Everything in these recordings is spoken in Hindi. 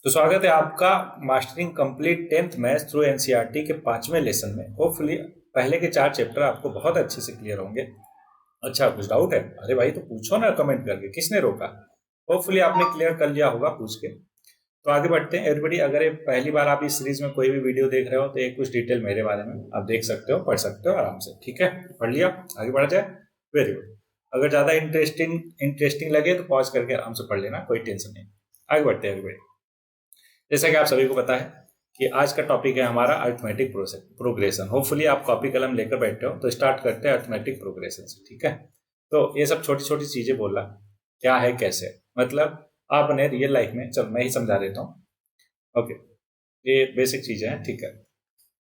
तो स्वागत है आपका mastering complete 10th maths through NCERT के 5वें लेसन में। होपफुली पहले के 4 चैप्टर आपको बहुत अच्छे से क्लियर होंगे। अच्छा, कुछ डाउट है? अरे भाई तो पूछो ना कमेंट करके, किसने रोका? होपफुली आपने क्लियर कर लिया होगा पूछ के। तो आगे बढ़ते हैं एवरीबॉडी। अगर ये पहली बार आप इस सीरीज में कोई भी वीडियो देख रहे हो तो ये कुछ डिटेल मेरे बारे में आप देख सकते हो, पढ़ सकते हो आराम से। ठीक है, पढ़ लिया, आगे बढ़ जाए। Very good. अगर ज्यादा इंटरेस्टिंग लगे तो पॉज करके आराम से पढ़ लेना, कोई टेंशन नहीं। आगे बढ़ते हैं एवरीबॉडी। जैसा कि आप सभी को पता है कि आज का टॉपिक है हमारा अरिथमेटिक प्रोग्रेशन। होपफुली आप कॉपी कलम लेकर बैठे हो, तो स्टार्ट करते हैं अरिथमेटिक प्रोग्रेशन से। ठीक है, तो ये सब छोटी छोटी चीजें बोलना क्या है, कैसे, मतलब आपने रियल लाइफ में, चल मैं ही समझा देता हूँ। ओके, ये बेसिक चीजें हैं। ठीक है,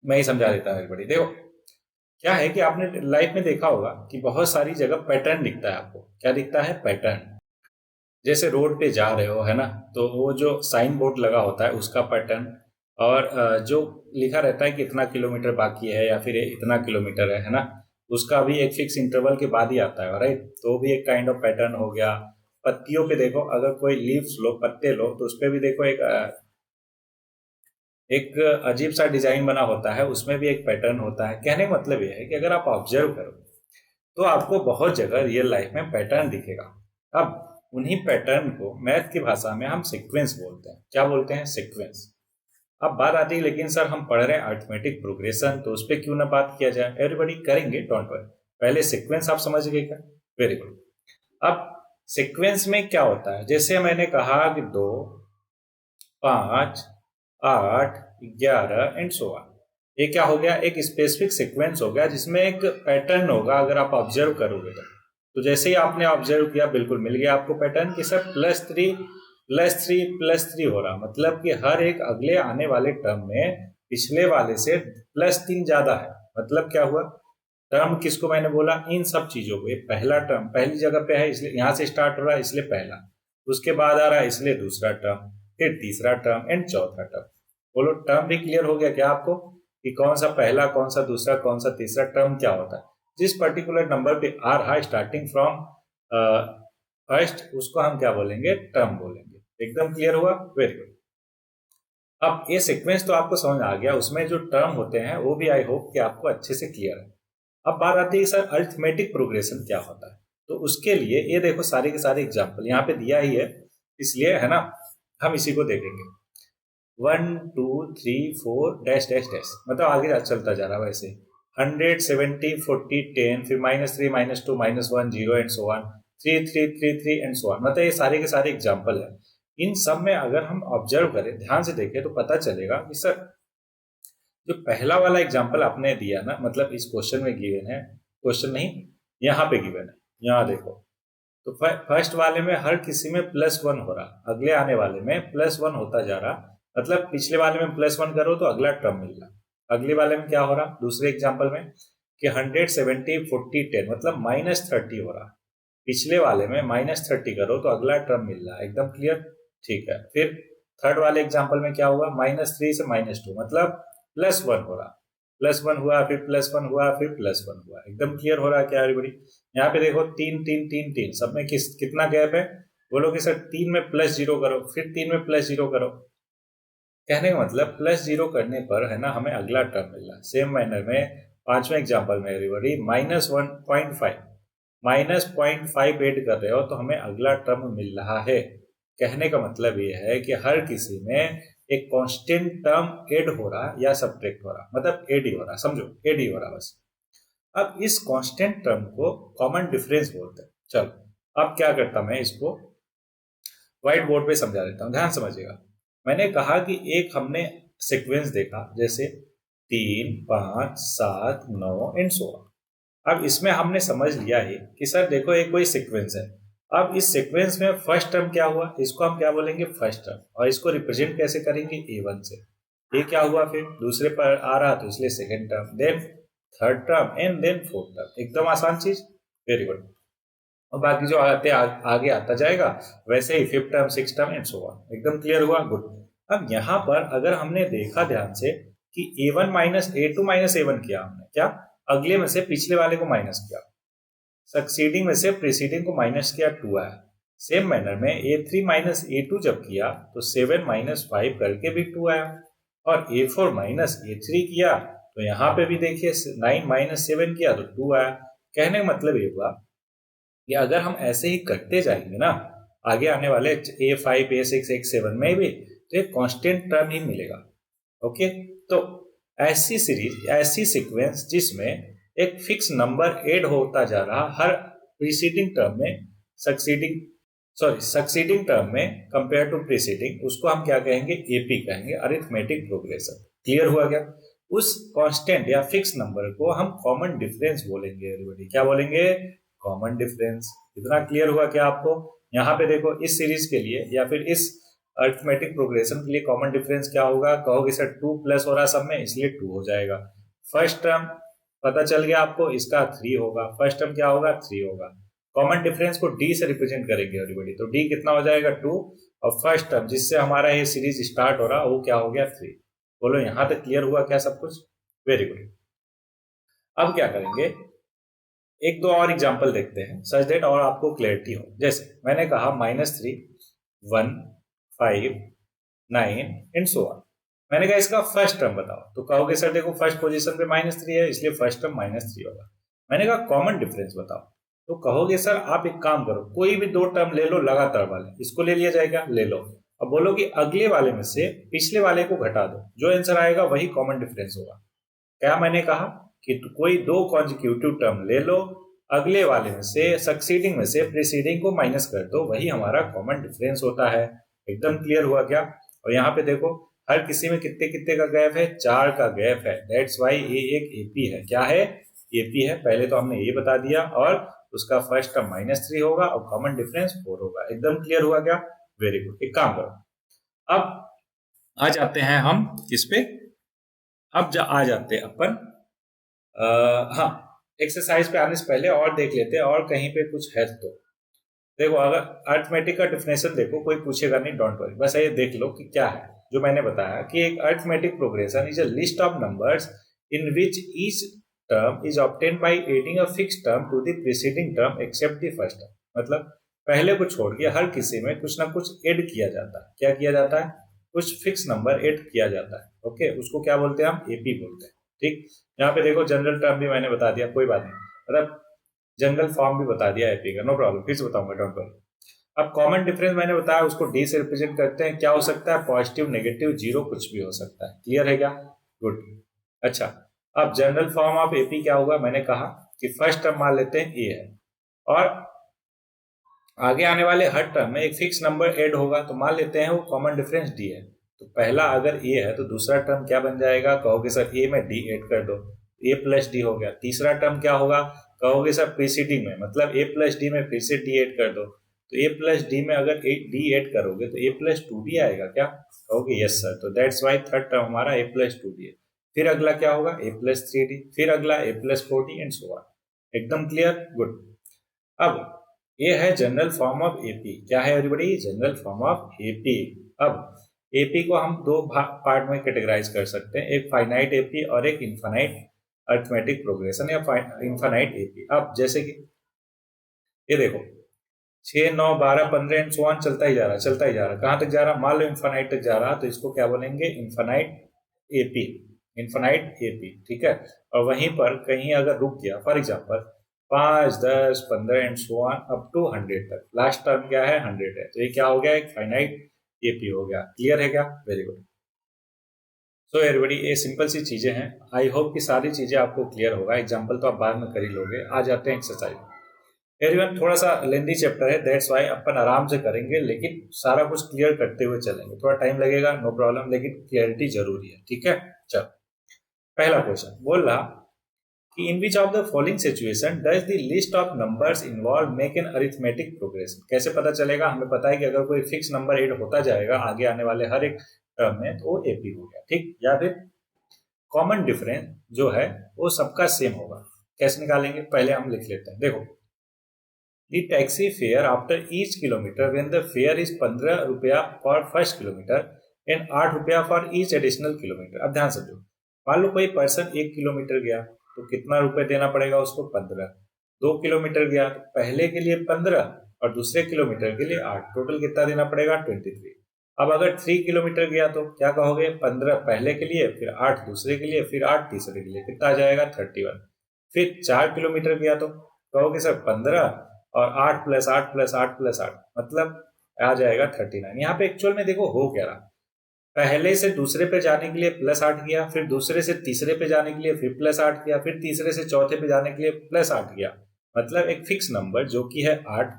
मैं ही समझा देता हूँ everybody। देखो, क्या है कि आपने लाइफ में देखा होगा कि बहुत सारी जगह पैटर्न दिखता है आपको। क्या दिखता है? पैटर्न। जैसे रोड पे जा रहे हो, है ना, तो वो जो साइन बोर्ड लगा होता है उसका पैटर्न, और जो लिखा रहता है कि इतना किलोमीटर बाकी है या फिर ये इतना किलोमीटर है ना, उसका भी एक फिक्स इंटरवल के बाद ही आता है, राइट। तो वो भी एक काइंड ऑफ पैटर्न हो गया। पत्तियों पे देखो, अगर कोई लीव्स लो, पत्ते लो, तो उस पे भी देखो एक अजीब सा डिजाइन बना होता है, उसमें भी एक पैटर्न होता है। कहने का मतलब यह है कि अगर आप ऑब्जर्व करो तो आपको बहुत जगह रियल लाइफ में पैटर्न दिखेगा। अब उन्हीं पैटर्न को मैथ की भाषा में हम सीक्वेंस बोलते हैं। क्या बोलते हैं? सीक्वेंस। अब बात आती है, लेकिन सर हम पढ़ रहे हैं अरिथमेटिक प्रोग्रेशन, तो उस पर क्यों ना बात किया जाए? एवरीबॉडी करेंगे, डोंट वरी। पहले सीक्वेंस आप समझ गए क्या? Very good. अब सीक्वेंस में क्या होता है, जैसे मैंने कहा कि 2, 5, 8, 11 एंड सो ऑन। ये क्या हो गया? एक स्पेसिफिक सीक्वेंस हो गया जिसमें एक पैटर्न होगा अगर आप ऑब्जर्व करोगे तो जैसे ही आपने ऑब्जर्व किया, बिल्कुल मिल गया आपको पैटर्न कि सर +3 +3 +3 हो रहा, मतलब कि हर एक अगले आने वाले टर्म में पिछले वाले से +3 ज्यादा है। मतलब क्या हुआ? टर्म किसको मैंने बोला? इन सब चीजों को। ये पहला टर्म पहली जगह पे है, इसलिए यहां से स्टार्ट हो रहा है, इसलिए पहला। उसके बाद आ रहा है, इसलिए दूसरा टर्म, फिर तीसरा टर्म एंड चौथा टर्म। बोलो, टर्म भी क्लियर हो गया क्या आपको कि कौन सा पहला, कौन सा दूसरा, कौन सा तीसरा टर्म क्या होता है? जिस पर्टिकुलर नंबर पे आ रहा है स्टार्टिंग फ्रॉम फर्स्ट, उसको हम क्या बोलेंगे? टर्म बोलेंगे। एकदम क्लियर हुआ? Very good. अब ये सीक्वेंस तो आपको समझ आ गया, उसमें जो टर्म होते हैं वो भी आई होप कि आपको अच्छे से क्लियर है। अब बात आती है सर अरिथमेटिक प्रोग्रेशन क्या होता है। तो उसके लिए ये देखो, सारे के सारे एग्जाम्पल यहाँ पे दिया ही है, इसलिए है ना, हम इसी को देखेंगे। 1 2 3 4 डैश डैश डैश, मतलब आगे चलता जा रहा है वैसे। 100 70 40 10, फिर -3 -2 -1 0 and so on, 3 3 3 3 and so on. मतलब ये सारे के सारे एग्जाम्पल है। इन सब में अगर हम ऑब्जर्व करें, ध्यान से देखें, तो पता चलेगा कि सर जो पहला वाला एग्जाम्पल आपने दिया ना, मतलब इस क्वेश्चन में गिवन है, क्वेश्चन नहीं, यहाँ पे गिवन है, यहाँ देखो। तो फर्स्ट वाले में हर किसी में +1 हो रहा, अगले आने वाले में +1 होता जा रहा। मतलब पिछले वाले में +1 करो तो अगला टर्म मिल रहा। अगले वाले में क्या हो रहा? दूसरे एग्जाम्पल में कि 100 70 40 10, मतलब -30 हो रहा। पिछले वाले में -30 करो तो अगला टर्म मिल रहा। एकदम क्लियर? ठीक है। फिर थर्ड वाले एग्जाम्पल में क्या हुआ? -3 से -2, मतलब +1 हो रहा। +1 हुआ, फिर +1 हुआ, फिर +1 हुआ। एकदम क्लियर हो रहा है क्या एवरीबॉडी? यहाँ पे देखो, 3 3 3 3, सब में कितना गैप है? बोलोगे सर 3 में +0 करो, फिर 3 में +0 करो। कहने का मतलब +0 करने पर, है ना, हमें अगला टर्म मिल रहा है। सेम मैनर में पांचवें एग्जाम्पल में एवरीबॉडी -1.5, -0.5 ऐड कर रहे हो तो हमें अगला टर्म मिल रहा है। कहने का मतलब ये है कि हर किसी में एक कांस्टेंट टर्म ऐड हो रहा या सब्ट्रैक्ट हो रहा, मतलब ऐड ही हो रहा, समझो, ऐड ही हो रहा बस। अब इस कांस्टेंट टर्म को कॉमन डिफरेंस बोलते हैं। चलो, अब क्या करता, मैं इसको व्हाइट बोर्ड पे समझा देता हूँ, ध्यान समझिएगा। मैंने कहा कि एक हमने सीक्वेंस देखा, जैसे 3 5 7 9 एंड सो ऑन। अब इसमें हमने समझ लिया है कि सर देखो, एक कोई सीक्वेंस है। अब इस सीक्वेंस में फर्स्ट टर्म क्या हुआ, इसको हम क्या बोलेंगे? First term. और इसको रिप्रेजेंट कैसे करेंगे? A1 से। ये क्या हुआ? फिर दूसरे पर आ रहा तो इसलिए second term, then third term and then fourth term. एकदम आसान चीज। Very good. और बाकी जो आगे आता जाएगा, वैसे ही fifth term, six term and so on. एकदम क्लियर हुआ? गुड। अब यहाँ पर अगर हमने देखा ध्यान से कि A1 -A2 -A1 किया हमने, क्या? अगले में से पिछले वाले को माइनस किया, सक्सीडिंग में से प्रीसीडिंग को माइनस किया, 2 आया। सेम मैनर में A3 माइनस A2 जब किया तो 7 माइनस 5 करके भी 2 आया, और A4 माइनस A3 किया तो यहाँ पे भी देखिए 9 माइनस 7 किया तो 2 आया। कहने का मतलब ये हुआ कि अगर हम ऐसे ही करते जाएंगे ना आगे आने वाले A5 A6 A7 में भी, तो एक कांस्टेंट टर्म ही मिलेगा। ओके, तो ऐसी सीरीज, ऐसी सीक्वेंस जिसमें एक फिक्स नंबर ऐड होता जा रहा हर प्रीसीडिंग टर्म में, सक्सीडिंग टर्म में कंपेयर टू प्रीसीडिंग, उसको हम क्या कहेंगे? एपी कहेंगे, अरिथमेटिक प्रोग्रेशन। क्लियर हुआ क्या? उस कांस्टेंट या फिक्स नंबर को हम कॉमन डिफरेंस बोलेंगे। एवरीबॉडी क्या बोलेंगे? Common difference. इतना क्लियर हुआ क्या आपको? यहाँ पे देखो, इस सीरीज के लिए या फिर इस अरिथमेटिक प्रोग्रेशन के लिए कॉमन डिफरेंस क्या होगा? कहोगे सर 2 प्लस हो रहा सब में, इसलिए 2 हो जाएगा। फर्स्ट टर्म पता चल गया आपको, इसका 3 होगा। फर्स्ट टर्म क्या होगा? 3 होगा। कॉमन डिफरेंस को डी से रिप्रेजेंट करेंगे एवरीबॉडी, तो डी कितना हो जाएगा? 2। और फर्स्ट टर्म जिससे हमारा ये सीरीज स्टार्ट हो रहा वो क्या हो गया? 3। बोलो यहां तक क्लियर हुआ क्या सब कुछ? Very good. अब क्या करेंगे, एक दो और एग्जांपल देखते हैं सच दैट और आपको क्लैरिटी हो। जैसे मैंने कहा -3, 1, 5, 9 एंड सो ऑन। मैंने कहा इसका फर्स्ट टर्म बताओ, तो कहोगे सर देखो फर्स्ट पोजीशन पे -3 है इसलिए फर्स्ट टर्म -3 होगा। मैंने कहा कॉमन डिफरेंस बताओ, तो कहोगे सर आप एक काम करो, कोई भी 2 टर्म ले लो लगातार वाले, इसको ले लिया जाएगा, ले लो। अब बोलो कि अगले वाले में से पिछले वाले को घटा दो, जो आंसर आएगा वही कॉमन डिफरेंस होगा। क्या मैंने कहा कि कोई 2 कॉन्जिक्यूटिव टर्म ले लो, अगले वाले में से, सक्सीडिंग में से प्रीसीडिंग को माइनस कर दो, वही हमारा कॉमन डिफरेंस होता है। एकदम क्लियर हुआ क्या? और यहाँ पे देखो हर किसी में कितने कितने का गैप है? 4 का गैप है। दैट्स वाई ये एक एपी है। क्या है? एपी है। पहले तो हमने ये बता दिया, और उसका फर्स्ट टर्म -3 होगा और कॉमन डिफरेंस 4 होगा। एकदम क्लियर हुआ क्या? Very good. एक काम करो, अब आ जाते हैं हम किस पे? आ जाते हैं अपन हाँ, एक्सरसाइज पे आने से पहले और देख लेते हैं और कहीं पे कुछ है तो। देखो अगर अरिथमेटिक का डिफिनेशन देखो, कोई पूछेगा नहीं, डोंट वरी, बस ये देख लो कि क्या है। जो मैंने बताया कि एक arithmetic progression is a list of numbers in which each term is obtained by adding a fix term to the preceding term except the first term. मतलब पहले को छोड़ के हर किसी में कुछ ना कुछ ऐड किया जाता है। क्या किया जाता है? कुछ फिक्स नंबर ऐड किया जाता है। ओके, उसको क्या बोलते हैं? हम एपी बोलते हैं। ठीक, यहाँ पे देखो जनरल टर्म भी मैंने बता दिया, कोई बात नहीं, मतलब जनरल फॉर्म भी बता दिया एपी का, नो प्रॉब्लम, फिर से बताऊंगा, डोंट वरी। अब कॉमन डिफरेंस मैंने बताया, उसको डी से रिप्रेजेंट करते हैं। क्या हो सकता है? पॉजिटिव, नेगेटिव, जीरो, कुछ भी हो सकता है। क्लियर है क्या? गुड। अच्छा, अब जनरल फॉर्म ऑफ एपी क्या होगा? मैंने कहा कि फर्स्ट टर्म मान लेते हैं ए है, और आगे आने वाले हर टर्म में एक फिक्स नंबर ऐड होगा, तो मान लेते हैं वो कॉमन डिफरेंस डी है। तो पहला अगर ए है तो दूसरा टर्म क्या बन जाएगा? कहोगे सर ए में डी ऐड कर दो, ए प्लस डी हो गया। तीसरा टर्म क्या होगा? कहोगे सर प्रीसीडिंग में, मतलब ए प्लस डी में फिर से डी ऐड कर दो, तो ए प्लस डी में अगर डी ऐड करोगे तो ए प्लस 2डी आएगा। क्या कहोगे? Yes sir. तो दैट्स वाई थर्ड टर्म हमारा ए प्लस 2डी है। फिर अगला क्या होगा? ए प्लस 3डी, फिर अगला a plus 4डी and so on. एकदम क्लियर? गुड। अब ये है जनरल फॉर्म ऑफ एपी। क्या है everybody? General form of AP. अब एपी को हम दो पार्ट में कैटेगराइज कर सकते हैं, एक फाइनाइट एपी और एक इनफाइनाइट अरिथमेटिक प्रोग्रेशन या इनफाइनाइट एपी। अब जैसे कि ये देखो 6, 9, 12, 15 एंड सो ऑन चलता ही जा रहा, चलता ही जा रहा। कहां तक जा रहा? मान लो इनफाइनाइट तक जा रहा, तो इसको क्या बोलेंगे? Infinite AP, infinite AP. ठीक है, और वहीं पर कहीं अगर रुक गया, for example 5, 10, 15 and so on up to 100 तक, लास्ट टर्म क्या है? 100 है, तो ये क्या हो गया? एक फाइनाइट एपी हो गया। क्लियर है क्या? Very good. सो एवरीबॉडी, ये सिंपल सी चीजें हैं। आई होप कि सारी चीजें आपको क्लियर होगा। एग्जाम्पल तो आप बाद में कर ही लोगे। आ जाते हैं एक्सरसाइज। एवरीवन, थोड़ा सा लेंदी चैप्टर है, दैट्स वाई अपन आराम से करेंगे, लेकिन सारा कुछ क्लियर करते हुए चलेंगे। थोड़ा टाइम लगेगा, नो प्रॉब्लम, लेकिन क्लियरिटी जरूरी है। ठीक है, चलो पहला क्वेश्चन बोल रहा कि in which of the following situation does the list of numbers involve make an arithmetic progression. कैसे पता चलेगा? हमें पता है कि अगर कोई फिक्स नंबर ऐड होता जाएगा आगे आने वाले हर एक टर्म में, तो वो एपी हो गया। ठीक, या फिर कॉमन डिफरेंस जो है वो सबका सेम होगा। कैसे निकालेंगे? पहले हम लिख लेते हैं। देखो, The taxi fare after each kilometer when the fare is 15 रुपया for first kilometer and 8 रुपया for each additional kilometer। अब ध्यान समझो, मान लो कोई पर्सन 1 किलोमीटर गया तो कितना रुपए देना पड़ेगा उसको? 15। 2 किलोमीटर गया तो पहले के लिए 15, और दूसरे किलोमीटर के लिए 8। टोटल कितना देना पड़ेगा? 23। अब अगर 3 किलोमीटर गया तो क्या कहोगे? 15 पहले के लिए, फिर 8 दूसरे के लिए, फिर 8 तीसरे के लिए, कितना आ जाएगा? 31। फिर 4 किलोमीटर गया तो कहोगे सर 15 और 8 प्लस 8 प्लस 8 प्लस 8, मतलब आ जाएगा 39। यहाँ पे एक्चुअल में देखो हो क्या रहा, पहले से दूसरे पे जाने के लिए +8 किया, फिर दूसरे से तीसरे पे जाने के लिए फिर +8 किया, फिर तीसरे से चौथे पे जाने के लिए +8 किया। मतलब एक फिक्स नंबर जो कि है 8,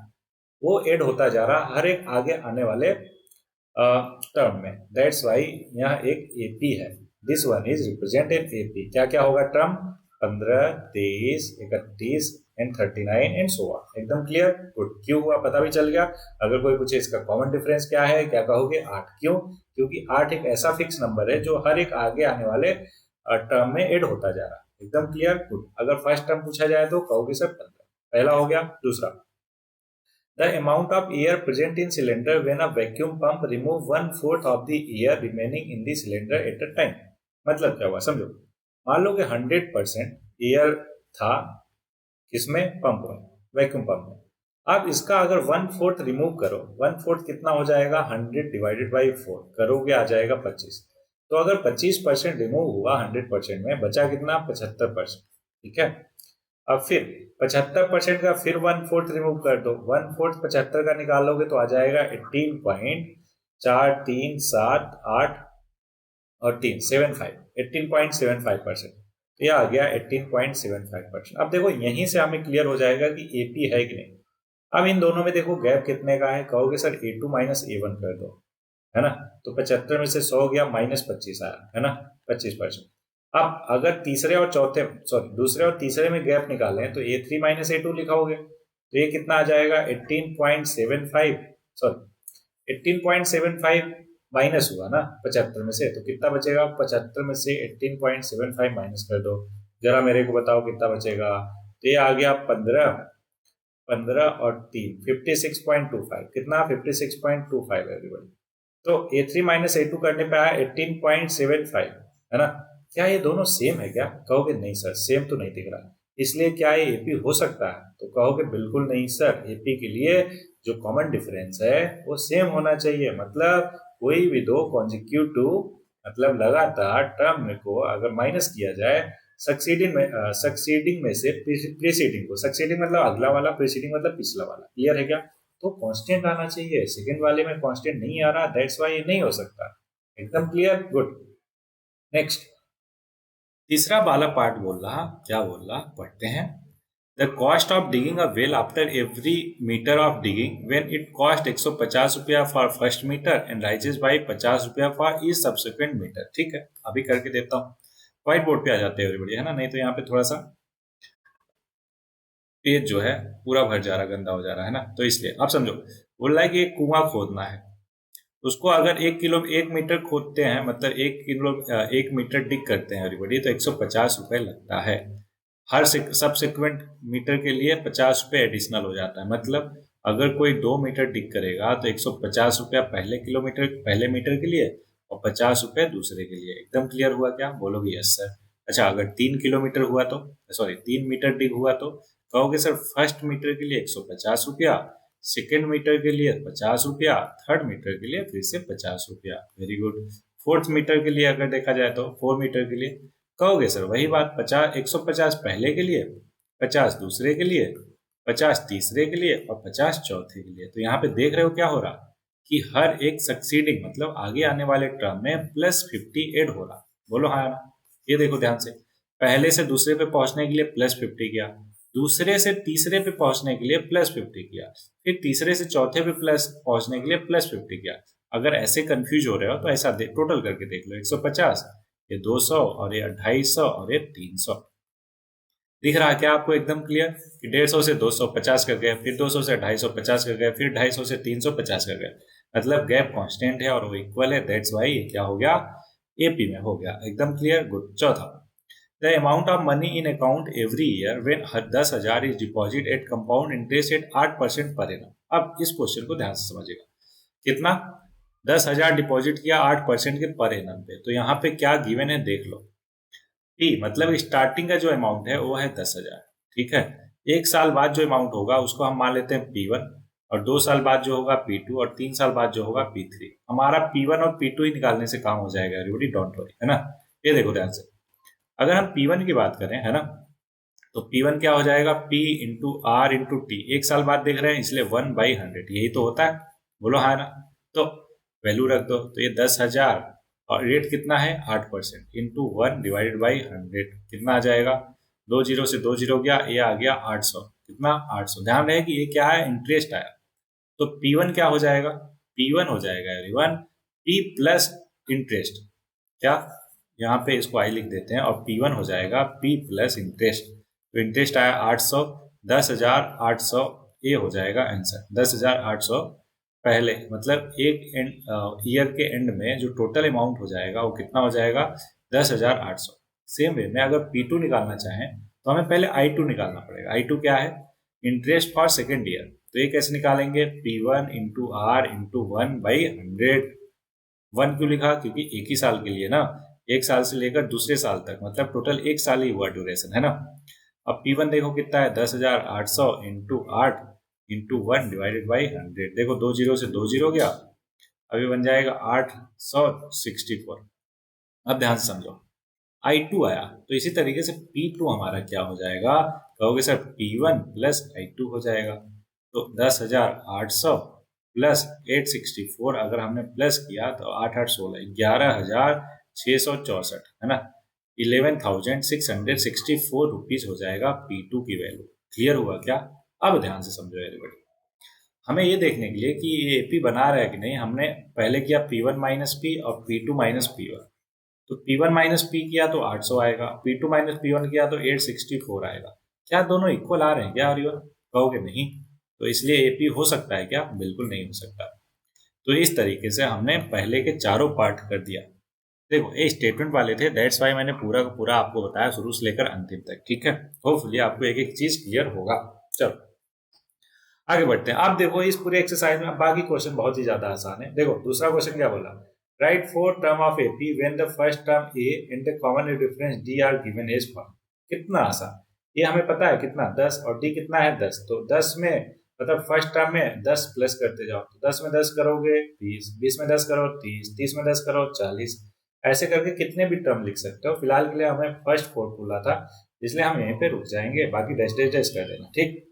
वो ऐड होता जा रहा हर एक आगे आने वाले टर्म में। दैट्स वाई यहाँ एक एपी है। This one is represent an AP. क्या क्या होगा term? 15, 23, 31 and 39 and so on. एकदम क्लियर? गुड। क्यों हुआ पता भी चल गया। अगर कोई पूछे इसका कॉमन डिफरेंस क्या है, क्या कहोगे? 8। क्यों? क्योंकि 8 एक ऐसा फिक्स नंबर है जो हर एक आगे आने वाले टर्म में ऐड होता जा रहा है। एकदम क्लियर? गुड। अगर फर्स्ट टर्म पूछा जाए तो कहोगे सर 15। पहला हो गया। दूसरा, the amount of air present in cylinder when a vacuum pump remove 1/4 of the air remaining in the cylinder at a time। मतलब क्या हुआ समझो। मान लो कि 100% एयर था किसमें? पंप में, वैक्यूम पंप में। अब इसका अगर 1/4 रिमूव करो, 1/4 कितना हो जाएगा? 100 डिवाइडेड बाई 4 करोगे आ जाएगा 25। तो अगर 25% रिमूव हुआ 100% में, बचा कितना? 75%। ठीक है। अब फिर 75% का फिर 1/4 रिमूव कर दो, 1/4 75 का निकालोगे तो आ जाएगा 18.4378 और 375, 18.75%। तो यह आ गया 18.75%। अब देखो यहीं से हमें क्लियर हो जाएगा कि एपी है कि नहीं। अब इन दोनों में देखो गैप कितने का है, कहोगे सर A2 माइनस A1 कर दो, है ना। तो 75 में से 100 गया, -25 आया, है ना, 25%। अब अगर तीसरे और चौथे, सॉरी दूसरे और तीसरे में गैप निकालें तो A3 माइनस A2 लिखाओगे तो ये कितना आ जाएगा? 18.75, सॉरी 18.75 माइनस हुआ ना 75 में से, तो कितना बचेगा? 75 में से 18.75 माइनस कर दो, जरा मेरे को बताओ कितना बचेगा। तो ये आ गया 15, 15 और 3 56.25, कितना? 56.25 एवरीबॉडी। तो A3 माइनस A2 करने पे आया 18.75, है ना। क्या ये दोनों सेम है क्या? कहोगे नहीं सर सेम तो नहीं दिख रहा, इसलिए क्या ये एपी हो सकता है? तो कहोगे बिल्कुल नहीं सर, एपी के लिए जो कॉमन डिफरेंस है वो सेम होना चाहिए। मतलब कोई भी दो कॉन्जिक्यूटिव, मतलब लगातार टर्म को अगर माइनस किया जाए सक्सीडिंग में से प्रीसीडिंग को, सक्सीडिंग मतलब अगला वाला, प्रीसीडिंग मतलब पिछला वाला। क्लियर है क्या? तो कांस्टेंट आना चाहिए, सेकंड वाले में कांस्टेंट नहीं आ रहा, दैट्स व्हाई ये नहीं हो सकता। एकदम क्लियर? गुड। नेक्स्ट, तीसरा वाला पार्ट बोल रहा, क्या बोल रहा पढ़ते हैं। The cost of digging a well after every metre of digging when it cost 150 रुपया for first metre and rises by 50 रुपया फॉर ईच सब्सिक्वेंट मीटर। ठीक है, अभी करके देता हूँ। व्हाइट बोर्ड पे आ जाते हैं एवरीबॉडी, है ना, नहीं तो यहाँ पे थोड़ा सा पेज जो है पूरा भर जा रहा, गंदा हो जा रहा है ना, तो इसलिए आप समझो। बोल रहा है कि एक कुआं खोदना है, उसको अगर 1 मीटर खोदते हैं, मतलब 1 मीटर डिग करते हैं एवरीबॉडी, तो 150 रुपये लगता है। हर सब्सिक्वेंट मीटर के लिए 50 रुपये एडिशनल हो जाता है। मतलब अगर कोई 2 मीटर डिग करेगा तो 150 रुपया पहले मीटर के लिए और 50 रुपये दूसरे के लिए। एकदम क्लियर हुआ क्या? बोलोगे यस सर। अच्छा, अगर 3 किलोमीटर हुआ तो, सॉरी 3 मीटर डिग हुआ तो कहोगे सर फर्स्ट मीटर के लिए 150 रुपया, सेकेंड मीटर के लिए 50 रुपया, थर्ड मीटर के लिए फिर से 50 रुपया। Very good. फोर्थ मीटर के लिए अगर देखा जाए तो 4 मीटर के लिए कहोगे सर वही बात, 150 पहले के लिए, 50 दूसरे के लिए, 50 तीसरे के लिए और 50 चौथे के लिए। तो यहाँ पे देख रहे हो क्या हो रहा कि हर एक सक्सीडिंग मतलब आगे आने वाले टर्म में +50 ऐड हो रहा। बोलो हाँ ना। ये देखो ध्यान से, पहले से दूसरे पे पहुंचने के लिए +50 किया, दूसरे से तीसरे पे पहुंचने के लिए +50 किया, फिर तीसरे से चौथे पे प्लस पहुंचने के लिए +50 किया। अगर ऐसे कंफ्यूज हो रहे हो तो ऐसा टोटल करके देख लो, 150, ये 200 और ये 250 और ये 300। दिख रहा है क्या आपको? एकदम क्लियर कि 150 से 250 कर गए, फिर 200 से 250 कर गए, फिर 250 से 350 कर गए। मतलब गैप कांस्टेंट है और वो इक्वल है, दैट्स वाई क्या हो गया? एपी में हो गया। एकदम क्लियर? गुड। चौथा, the amount of money in account every year when 10,000 is deposit eight compound interest eight 8% per annum. अब इस क्वेश्चन को ध्यान से समझिएगा। कितना? 10,000 डिपॉजिट किया 8% के पर एनम पे। तो यहाँ पे क्या गिवन है देख लो। पी मतलब स्टार्टिंग का जो अमाउंट है वो है 10,000। ठीक है, एक साल बाद जो अमाउंट होगा उसको हम मान लेते हैं P1 और 2 साल बाद जो होगा P2 और 3 साल बाद जो होगा P3। हमारा P1 और P2 ही निकालने से काम हो जाएगा एवरीबॉडी, डोंट वरी, है ना। ये देखो ध्यान से, अगर हम P1 की बात करें, है ना, तो P1 क्या हो जाएगा, P into R into T. एक साल बाद देख रहे हैं इसलिए 1/100, यही तो होता है, बोलो हाँ ना। तो वैल्यू रख दो, तो ये 10,000 और रेट कितना है 8% इंटू 1/100 कितना आ जाएगा, 2 जीरो से 2 जीरो गया, ये आ गया 800, कितना 800। ध्यान रहे कि ये क्या है, इंटरेस्ट आया। तो P1 क्या हो जाएगा, P1 हो जाएगा एवरीवन P प्लस इंटरेस्ट। क्या, यहाँ पे इसको आई लिख देते हैं, और P1 हो जाएगा P प्लस इंटरेस्ट। तो इंटरेस्ट आया 800, 10,800, ये हो जाएगा आंसर 10,800। पहले मतलब एक ईयर के एंड में जो टोटल अमाउंट हो जाएगा वो कितना हो जाएगा, 10,800। सेम वे में अगर P2 निकालना चाहें तो हमें पहले I2 निकालना पड़ेगा। I2 क्या है, इंटरेस्ट फॉर सेकेंड ईयर। तो ये कैसे निकालेंगे, P1 इंटू आर इंटू 1/100। 1 क्यों लिखा, क्योंकि एक ही साल के लिए ना, एक साल से लेकर दूसरे साल तक, मतलब टोटल एक साल ही हुआ ड्यूरेशन, है ना। अब P1 देखो कितना है, 10,800 इंटू 8 इंटू 1/100। देखो 2 जीरो से 2 जीरो गया, अभी बन जाएगा 864। अब ध्यान से समझो, I2 आया, तो इसी तरीके से P2 हमारा क्या हो जाएगा, कहोगे सर P1 प्लस I2 हो जाएगा। तो 10,800 प्लस 864, अगर हमने प्लस किया तो 8 8 16, 11,664, है ना। 11,664 रुपीज हो जाएगा P2 की वैल्यू। क्लियर हुआ क्या। अब ध्यान से समझो एवरीबॉडी, हमें ये देखने के लिए कि ये एपी बना रहा है कि नहीं, हमने पहले किया P1 माइनस पी और P2 माइनस P1। तो P1 माइनस पी किया तो 800 आएगा, P2 माइनस P1 किया तो 864 आएगा। क्या दोनों इक्वल आ रहे हैं क्या हरिवन, कहोगे नहीं, तो इसलिए एपी हो सकता है क्या, बिल्कुल नहीं हो सकता। तो इस तरीके से हमने पहले के चारों पार्ट कर दिया। देखो ये स्टेटमेंट वाले थे, दैट्स वाई मैंने पूरा का पूरा आपको बताया शुरू से लेकर अंतिम तक, ठीक है। होपफुली आपको एक एक चीज क्लियर होगा। चलो आगे बढ़ते हैं। आप देखो इस पूरे एक्सरसाइज में बाकी क्वेश्चन बहुत ही ज्यादा आसान है। देखो दूसरा क्वेश्चन क्या बोला, write 4 term of AP when the first term A and the common difference D are given as following. कितना आसान, ये हमें पता है कितना 10 और डी कितना है 10। तो 10 में मतलब फर्स्ट टर्म में 10 प्लस करते जाओ, तो 10 में 10 करोगे 20, 20 में 10 करो 30, 30 में 10 करो 40, ऐसे करके कितने भी टर्म लिख सकते हो। फिलहाल के लिए हमें फर्स्ट 4 बोला था, इसलिए हम यहीं पे रुक जाएंगे, बाकी डैश डैश डैश कर देना, ठीक।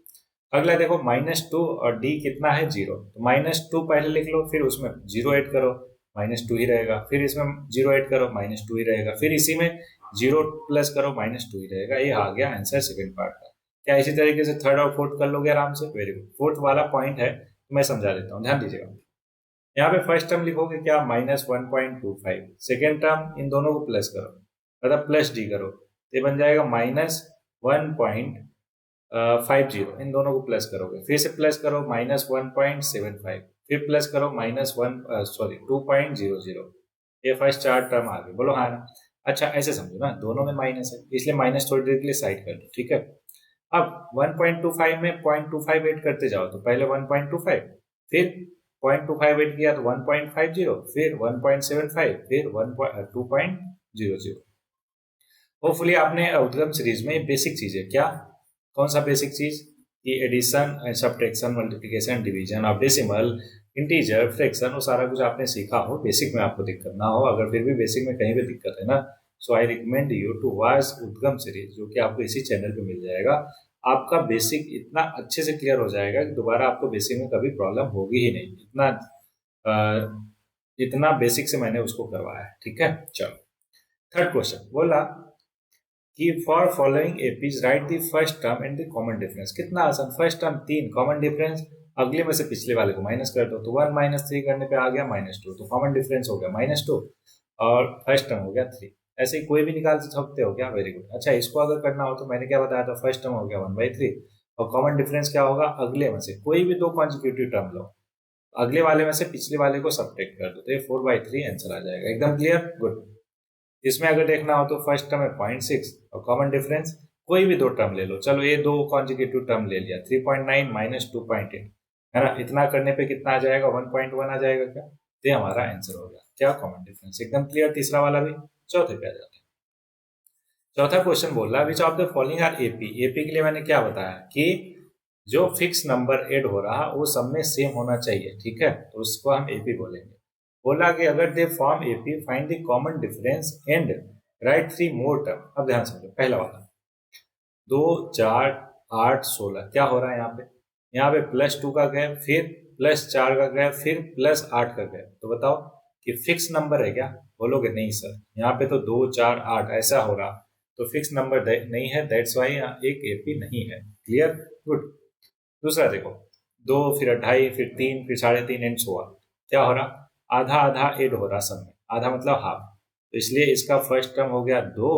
अगला देखो -2 और डी कितना है 0, तो -2 पहले लिख लो, फिर उसमें 0 ऐड करो, -2 ही रहेगा, फिर इसमें 0 ऐड करो, -2 ही रहेगा, फिर इसी में 0 प्लस करो, -2 ही रहेगा। ये आ गया आंसर सेकंड पार्ट का। क्या इसी तरीके से थर्ड और फोर्थ कर लोगे आराम से, वेरी गुड। फोर्थ वाला पॉइंट है तो मैं समझा देता हूँ, ध्यान दीजिएगा। यहाँ पे फर्स्ट टर्म लिखोगे क्या, -1.25, सेकेंड टर्म इन दोनों को प्लस करो, मतलब प्लस डी करो, तो ये बन जाएगा -1.50, इन दोनों को प्लस करोगे, फिर से प्लस करो -1.75, फिर प्लस करो -2.00। ये फर्स्ट चार टर्म आ गए, बोलो हाँ ना। अच्छा ऐसे समझो ना, दोनों में माइनस है, इसलिए माइनस थोड़ी देर के लिए साइड कर दो, ठीक है। अब 1.25 में 0.25 ऐड करते जाओ, तो पहले 1.25, फिर 0.25 ऐड किया तो 1.50, फिर 1.75, फिर 2.00। होपफुली आपने उद्गम सीरीज में बेसिक चीजें, क्या कौन सा बेसिक चीज, कि addition, subtraction, multiplication, division of decimal, integer, fraction, वो सारा कुछ आपने सीखा हो, बेसिक में आपको दिक्कत ना हो। अगर फिर भी बेसिक में कहीं भी दिक्कत है ना, so I recommend you to watch Udgam series, जो कि आपको इसी चैनल पे मिल जाएगा। आपका बेसिक इतना अच्छे से क्लियर हो जाएगा कि दोबारा आपको बेसिक में कभी प्रॉब्लम होगी ही नहीं। इतना बेसिक से मैंने उसको करवाया है, ठीक है। चलो थर्ड क्वेश्चन बोला कि for following APs right the first term and the common difference. कितना आसान, फर्स्ट टर्म 3, कॉमन डिफरेंस अगले में से पिछले वाले को माइनस कर दो, तो 1 - 3 करने पे आ गया -2, तो कॉमन डिफरेंस हो गया -2 और फर्स्ट टर्म हो गया 3। ऐसे ही कोई भी निकाल सकते हो क्या, वेरी गुड। अच्छा इसको अगर करना हो तो मैंने क्या बताया था, फर्स्ट टर्म हो गया 1/3 और कॉमन डिफरेंस क्या होगा, अगले में से कोई भी 2 कॉन्जिक्यूटिव टर्म लो, अगले वाले में से पिछले वाले को सब्ट्रैक्ट कर दो, तो ये 4/3 आंसर आ जाएगा। एकदम क्लियर, गुड। इसमें अगर देखना हो तो फर्स्ट टर्म है 0.6 और कॉमन डिफरेंस कोई भी 2 टर्म ले लो, चलो ये 2 कॉन्जिक्यूटिव टर्म ले लिया, 3.9 - 2.8, है ना। इतना करने पे कितना आ जाएगा, 1.1 आ जाएगा क्या, तो हमारा आंसर हो गया क्या, कॉमन डिफरेंस। एकदम क्लियर, तीसरा वाला भी। चौथे पे आ जाते हैं। चौथा क्वेश्चन बोल रहा है which of the following are AP. AP के लिए मैंने क्या बताया कि जो फिक्स नंबर ऐड हो रहा वो सब में सेम होना चाहिए, ठीक है, तो उसको हम एपी बोलेंगे। बोला कि अगर they form AP find the common difference and right three more term. अब ध्यान समझो पहला वाला, 2 4 8 16 क्या हो रहा है यहाँ पे, यहाँ पे +2 का गैप, फिर +4 का गैप, फिर +8 का गैप। तो बताओ कि फिक्स नंबर है क्या? बोलोगे नहीं सर, यहाँ पे तो 2 4 8 ऐसा हो रहा, तो फिक्स नंबर नहीं है, दैट्स वाई यहाँ एक एपी नहीं है। Clear, good. दूसरा देखो, 2 फिर 2.5 फिर 3 फिर 3.5 एंड सो ऑन। क्या हो रहा, आधा आधा ऐड हो रहा सब में, आधा मतलब हाफ, तो इसलिए इसका फर्स्ट टर्म हो गया 2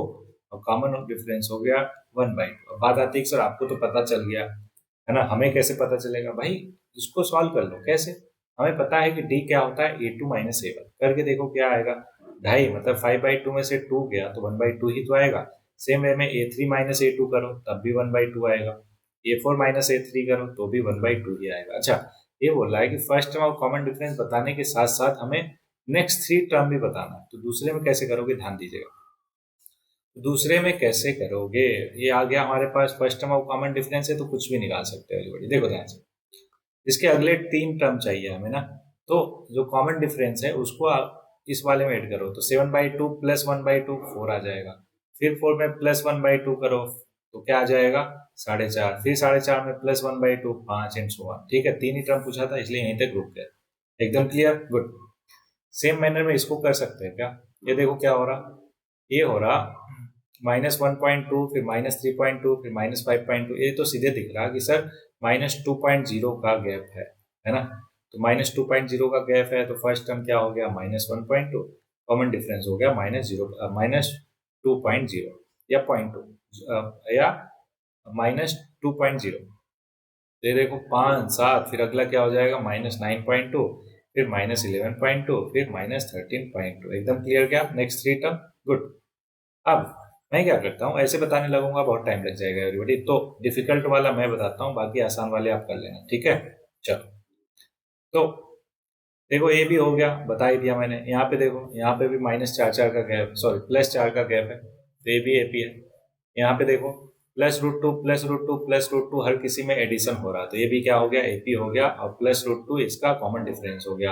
और कॉमन डिफरेंस हो गया 1/2। बात आती है कि सर आपको तो पता चल गया है ना, हमें कैसे पता चलेगा? भाई इसको सॉल्व कर लो। कैसे? हमें पता है कि डी क्या होता है, A2 - A1। करके देखो क्या आएगा, 2.5 मतलब 5/2 में से 2 गया तो 1/2 ही तो आएगा। सेम वे में A3 - A2 करो तब भी 1/2 आएगा, A4 - A3 करो तो भी 1/2 ही आएगा। अच्छा, ये बोल रहा है कि फर्स्ट टर्म और कॉमन डिफरेंस बताने के साथ साथ हमें नेक्स्ट 3 टर्म भी बताना है। तो दूसरे में कैसे करोगे, ध्यान दीजिएगा। दूसरे में कैसे करोगे, ये आ गया हमारे पास फर्स्ट टर्म और कॉमन डिफरेंस है, तो कुछ भी निकाल सकते हो एवरीबॉडी। देखो ध्यान से, इसके अगले 3 टर्म चाहिए हमें ना, तो जो कॉमन डिफरेंस है उसको आप इस वाले में ऐड करो, तो 7/2 + 1/2 4 आ जाएगा। फिर 4 में +1/2 करो तो क्या आ जाएगा, 4.5। फिर 4.5 में +1/2 5 एंड सो ऑन। ठीक है, 3 ही टर्म पूछा था इसलिए यहीं तक रुक गए। एकदम क्लियर, गुड। सेम मैनर में इसको कर सकते हैं क्या? ये देखो क्या हो रहा, ये हो रहा -1.2 फिर -3.2 फिर -5.2। ये तो सीधे दिख रहा कि सर -2.0 का गैप है ना। तो -2.0 का गैप है तो फर्स्ट टर्म क्या हो गया, -1.2, कॉमन डिफरेंस हो गया -2.0 या 0.2 या -2.0। ये देखो 5 7, फिर अगला क्या हो जाएगा, -9.2, फिर -11.2, फिर -13.2। एकदम क्लियर क्या, नेक्स्ट 3 टर्म, गुड। अब मैं क्या करता हूँ, ऐसे बताने लगूंगा बहुत टाइम लग जाएगा एवरीबॉडी, तो डिफिकल्ट वाला मैं बताता हूँ, बाकी आसान वाले आप कर लेना, ठीक है। चलो, तो देखो ये भी हो गया, बता ही दिया मैंने। यहाँ पे देखो, यहाँ पे भी -4 का गैप, सॉरी +4 का गैप है, तो ये भी एपी है। यहाँ पे देखो +√2 +√2 +√2 हर किसी में एडिशन हो रहा है, तो ये भी क्या हो गया, एपी हो गया, और +√2 इसका कॉमन डिफरेंस हो गया।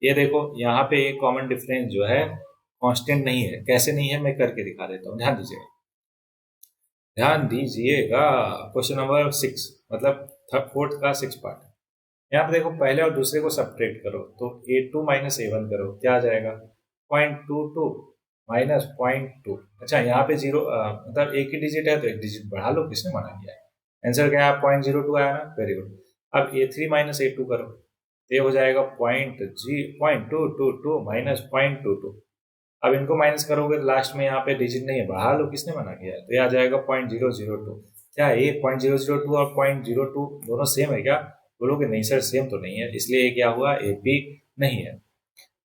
ये देखो यहाँ पे एक कॉमन डिफरेंस जो है कांस्टेंट नहीं है। कैसे नहीं है, मैं करके दिखा देता हूँ, ध्यान दीजिएगा, ध्यान दीजिएगा। क्वेश्चन नंबर 6 मतलब फोर्थ का 6 पार्ट। यहाँ पे देखो पहले और दूसरे को सब्ट्रैक्ट करो, तो A2 - A1 करो, क्या आ जाएगा, 0.22 -0.2। अच्छा, यहाँ पे जीरो मतलब एक ही डिजिट है तो एक डिजिट बढ़ा लो, किसने मना किया है। आंसर क्या है, 0.02 आया ना, वेरी गुड। अब A3 - A2 करो, तो ये हो जाएगा 0.222 -0.22। अब इनको माइनस करोगे तो लास्ट में यहाँ पे डिजिट नहीं है, बढ़ा लो, किसने मना किया है, तो ये आ जाएगा 0.002। क्या ये 0.002 और 0.02 दोनों सेम है क्या? बोलोगे नहीं सर सेम तो नहीं है, इसलिए ये क्या हुआ, एपी नहीं है।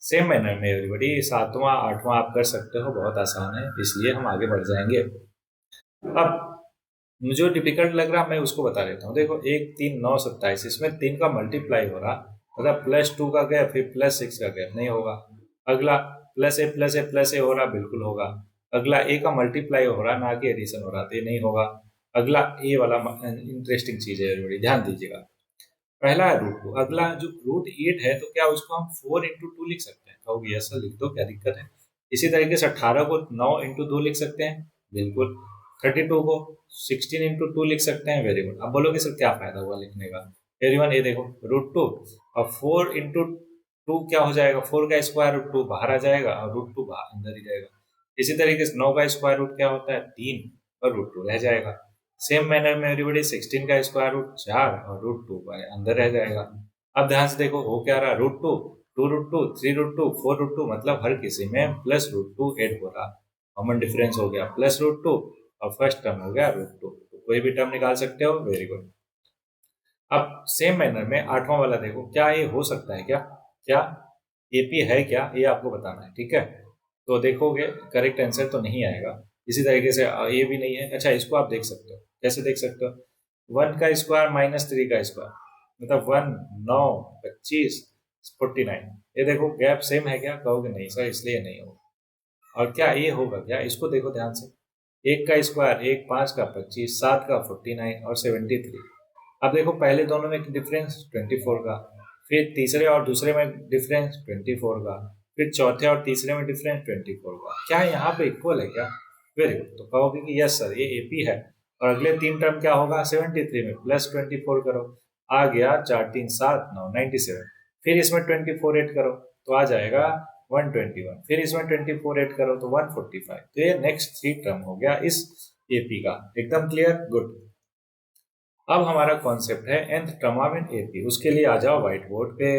सेम मैनर में एवरीबॉडी 7वां 8वां आप कर सकते हो, बहुत आसान है, इसलिए हम आगे बढ़ जाएंगे। अब मुझे जो डिफिकल्ट लग रहा मैं उसको बता देता हूँ। देखो 1 3 9 27, इसमें 3 का मल्टीप्लाई हो रहा, मतलब +2 का गैप फिर +6 का गैप, नहीं होगा। अगला +A हो रहा, बिल्कुल होगा। अगला ए का मल्टीप्लाई हो रहा, ना कि एडिशन हो रहा, तो ये नहीं होगा। अगला ए वाला इंटरेस्टिंग चीज है, ध्यान दीजिएगा। पहला है √2, अगला जो √8 है तो क्या उसको हम 4 × 2 लिख सकते हैं? कहोगे यस सर लिख दो, क्या दिक्कत है। इसी तरीके से 18 को 9 × 2 लिख सकते हैं, बिल्कुल। 32 को 16 × 2 लिख सकते हैं, वेरी गुड। अब बोलोगे सर क्या फायदा हुआ लिखने का, एवरीवन ये देखो √2 और 4 × 2 क्या हो जाएगा, 4 का स्क्वायर रूट 2 बाहर आ जाएगा और √2 बाहर अंदर ही जाएगा। इसी तरीके से 9 का स्क्वायर रूट क्या होता है, 3 और √2 रह जाएगा। सेम मैनर में एवरीबॉडी 16 का स्क्वायर रूट 4 और √2 अंदर रह जाएगा। अब ध्यान से देखो हो क्या रहा, √2 2√2 3√2 4√2, मतलब हर किसी में +√2 ऐड हो रहा। कॉमन डिफरेंस हो गया +√2 और फर्स्ट टर्म हो गया √2, तो कोई भी टर्म निकाल सकते हो, वेरी गुड। अब सेम मैनर में 8वां वाला देखो, क्या ये हो सकता है क्या, क्या एपी है क्या, ये आपको बताना है, ठीक है। तो देखोगे करेक्ट आंसर तो नहीं आएगा। इसी तरीके से ये भी नहीं है। अच्छा, इसको आप देख सकते हो, कैसे देख सकते हो, 1 का स्क्वायर -3 का स्क्वायर, मतलब 1 9 25 49। ये देखो गैप सेम है क्या, कहोगे नहीं सर इसलिए नहीं होगा। और क्या ये होगा क्या, इसको देखो ध्यान से, 1 का स्क्वायर 1 5 का 25 7 का 49 और 73। अब देखो पहले दोनों में डिफरेंस 24 का, फिर तीसरे और दूसरे में डिफरेंस 24 का, फिर चौथे और तीसरे में डिफरेंस 24 का। क्या यहाँ पे इक्वल है क्या? Very good. तो कहोगे कि यस सर ये एपी है। और अगले 3 टर्म क्या होगा? 73 में प्लस 24 करो, आ गया 4 3 7 9 97। फिर इसमें 24 ऐड करो तो आ जाएगा 121। फिर इसमें 24 ऐड करो तो 145। तो ये नेक्स्ट 3 टर्म हो गया इस एपी का। एकदम क्लियर? गुड। अब हमारा कॉन्सेप्ट है nth term of an AP. उसके लिए आ जाओ व्हाइट बोर्ड पे।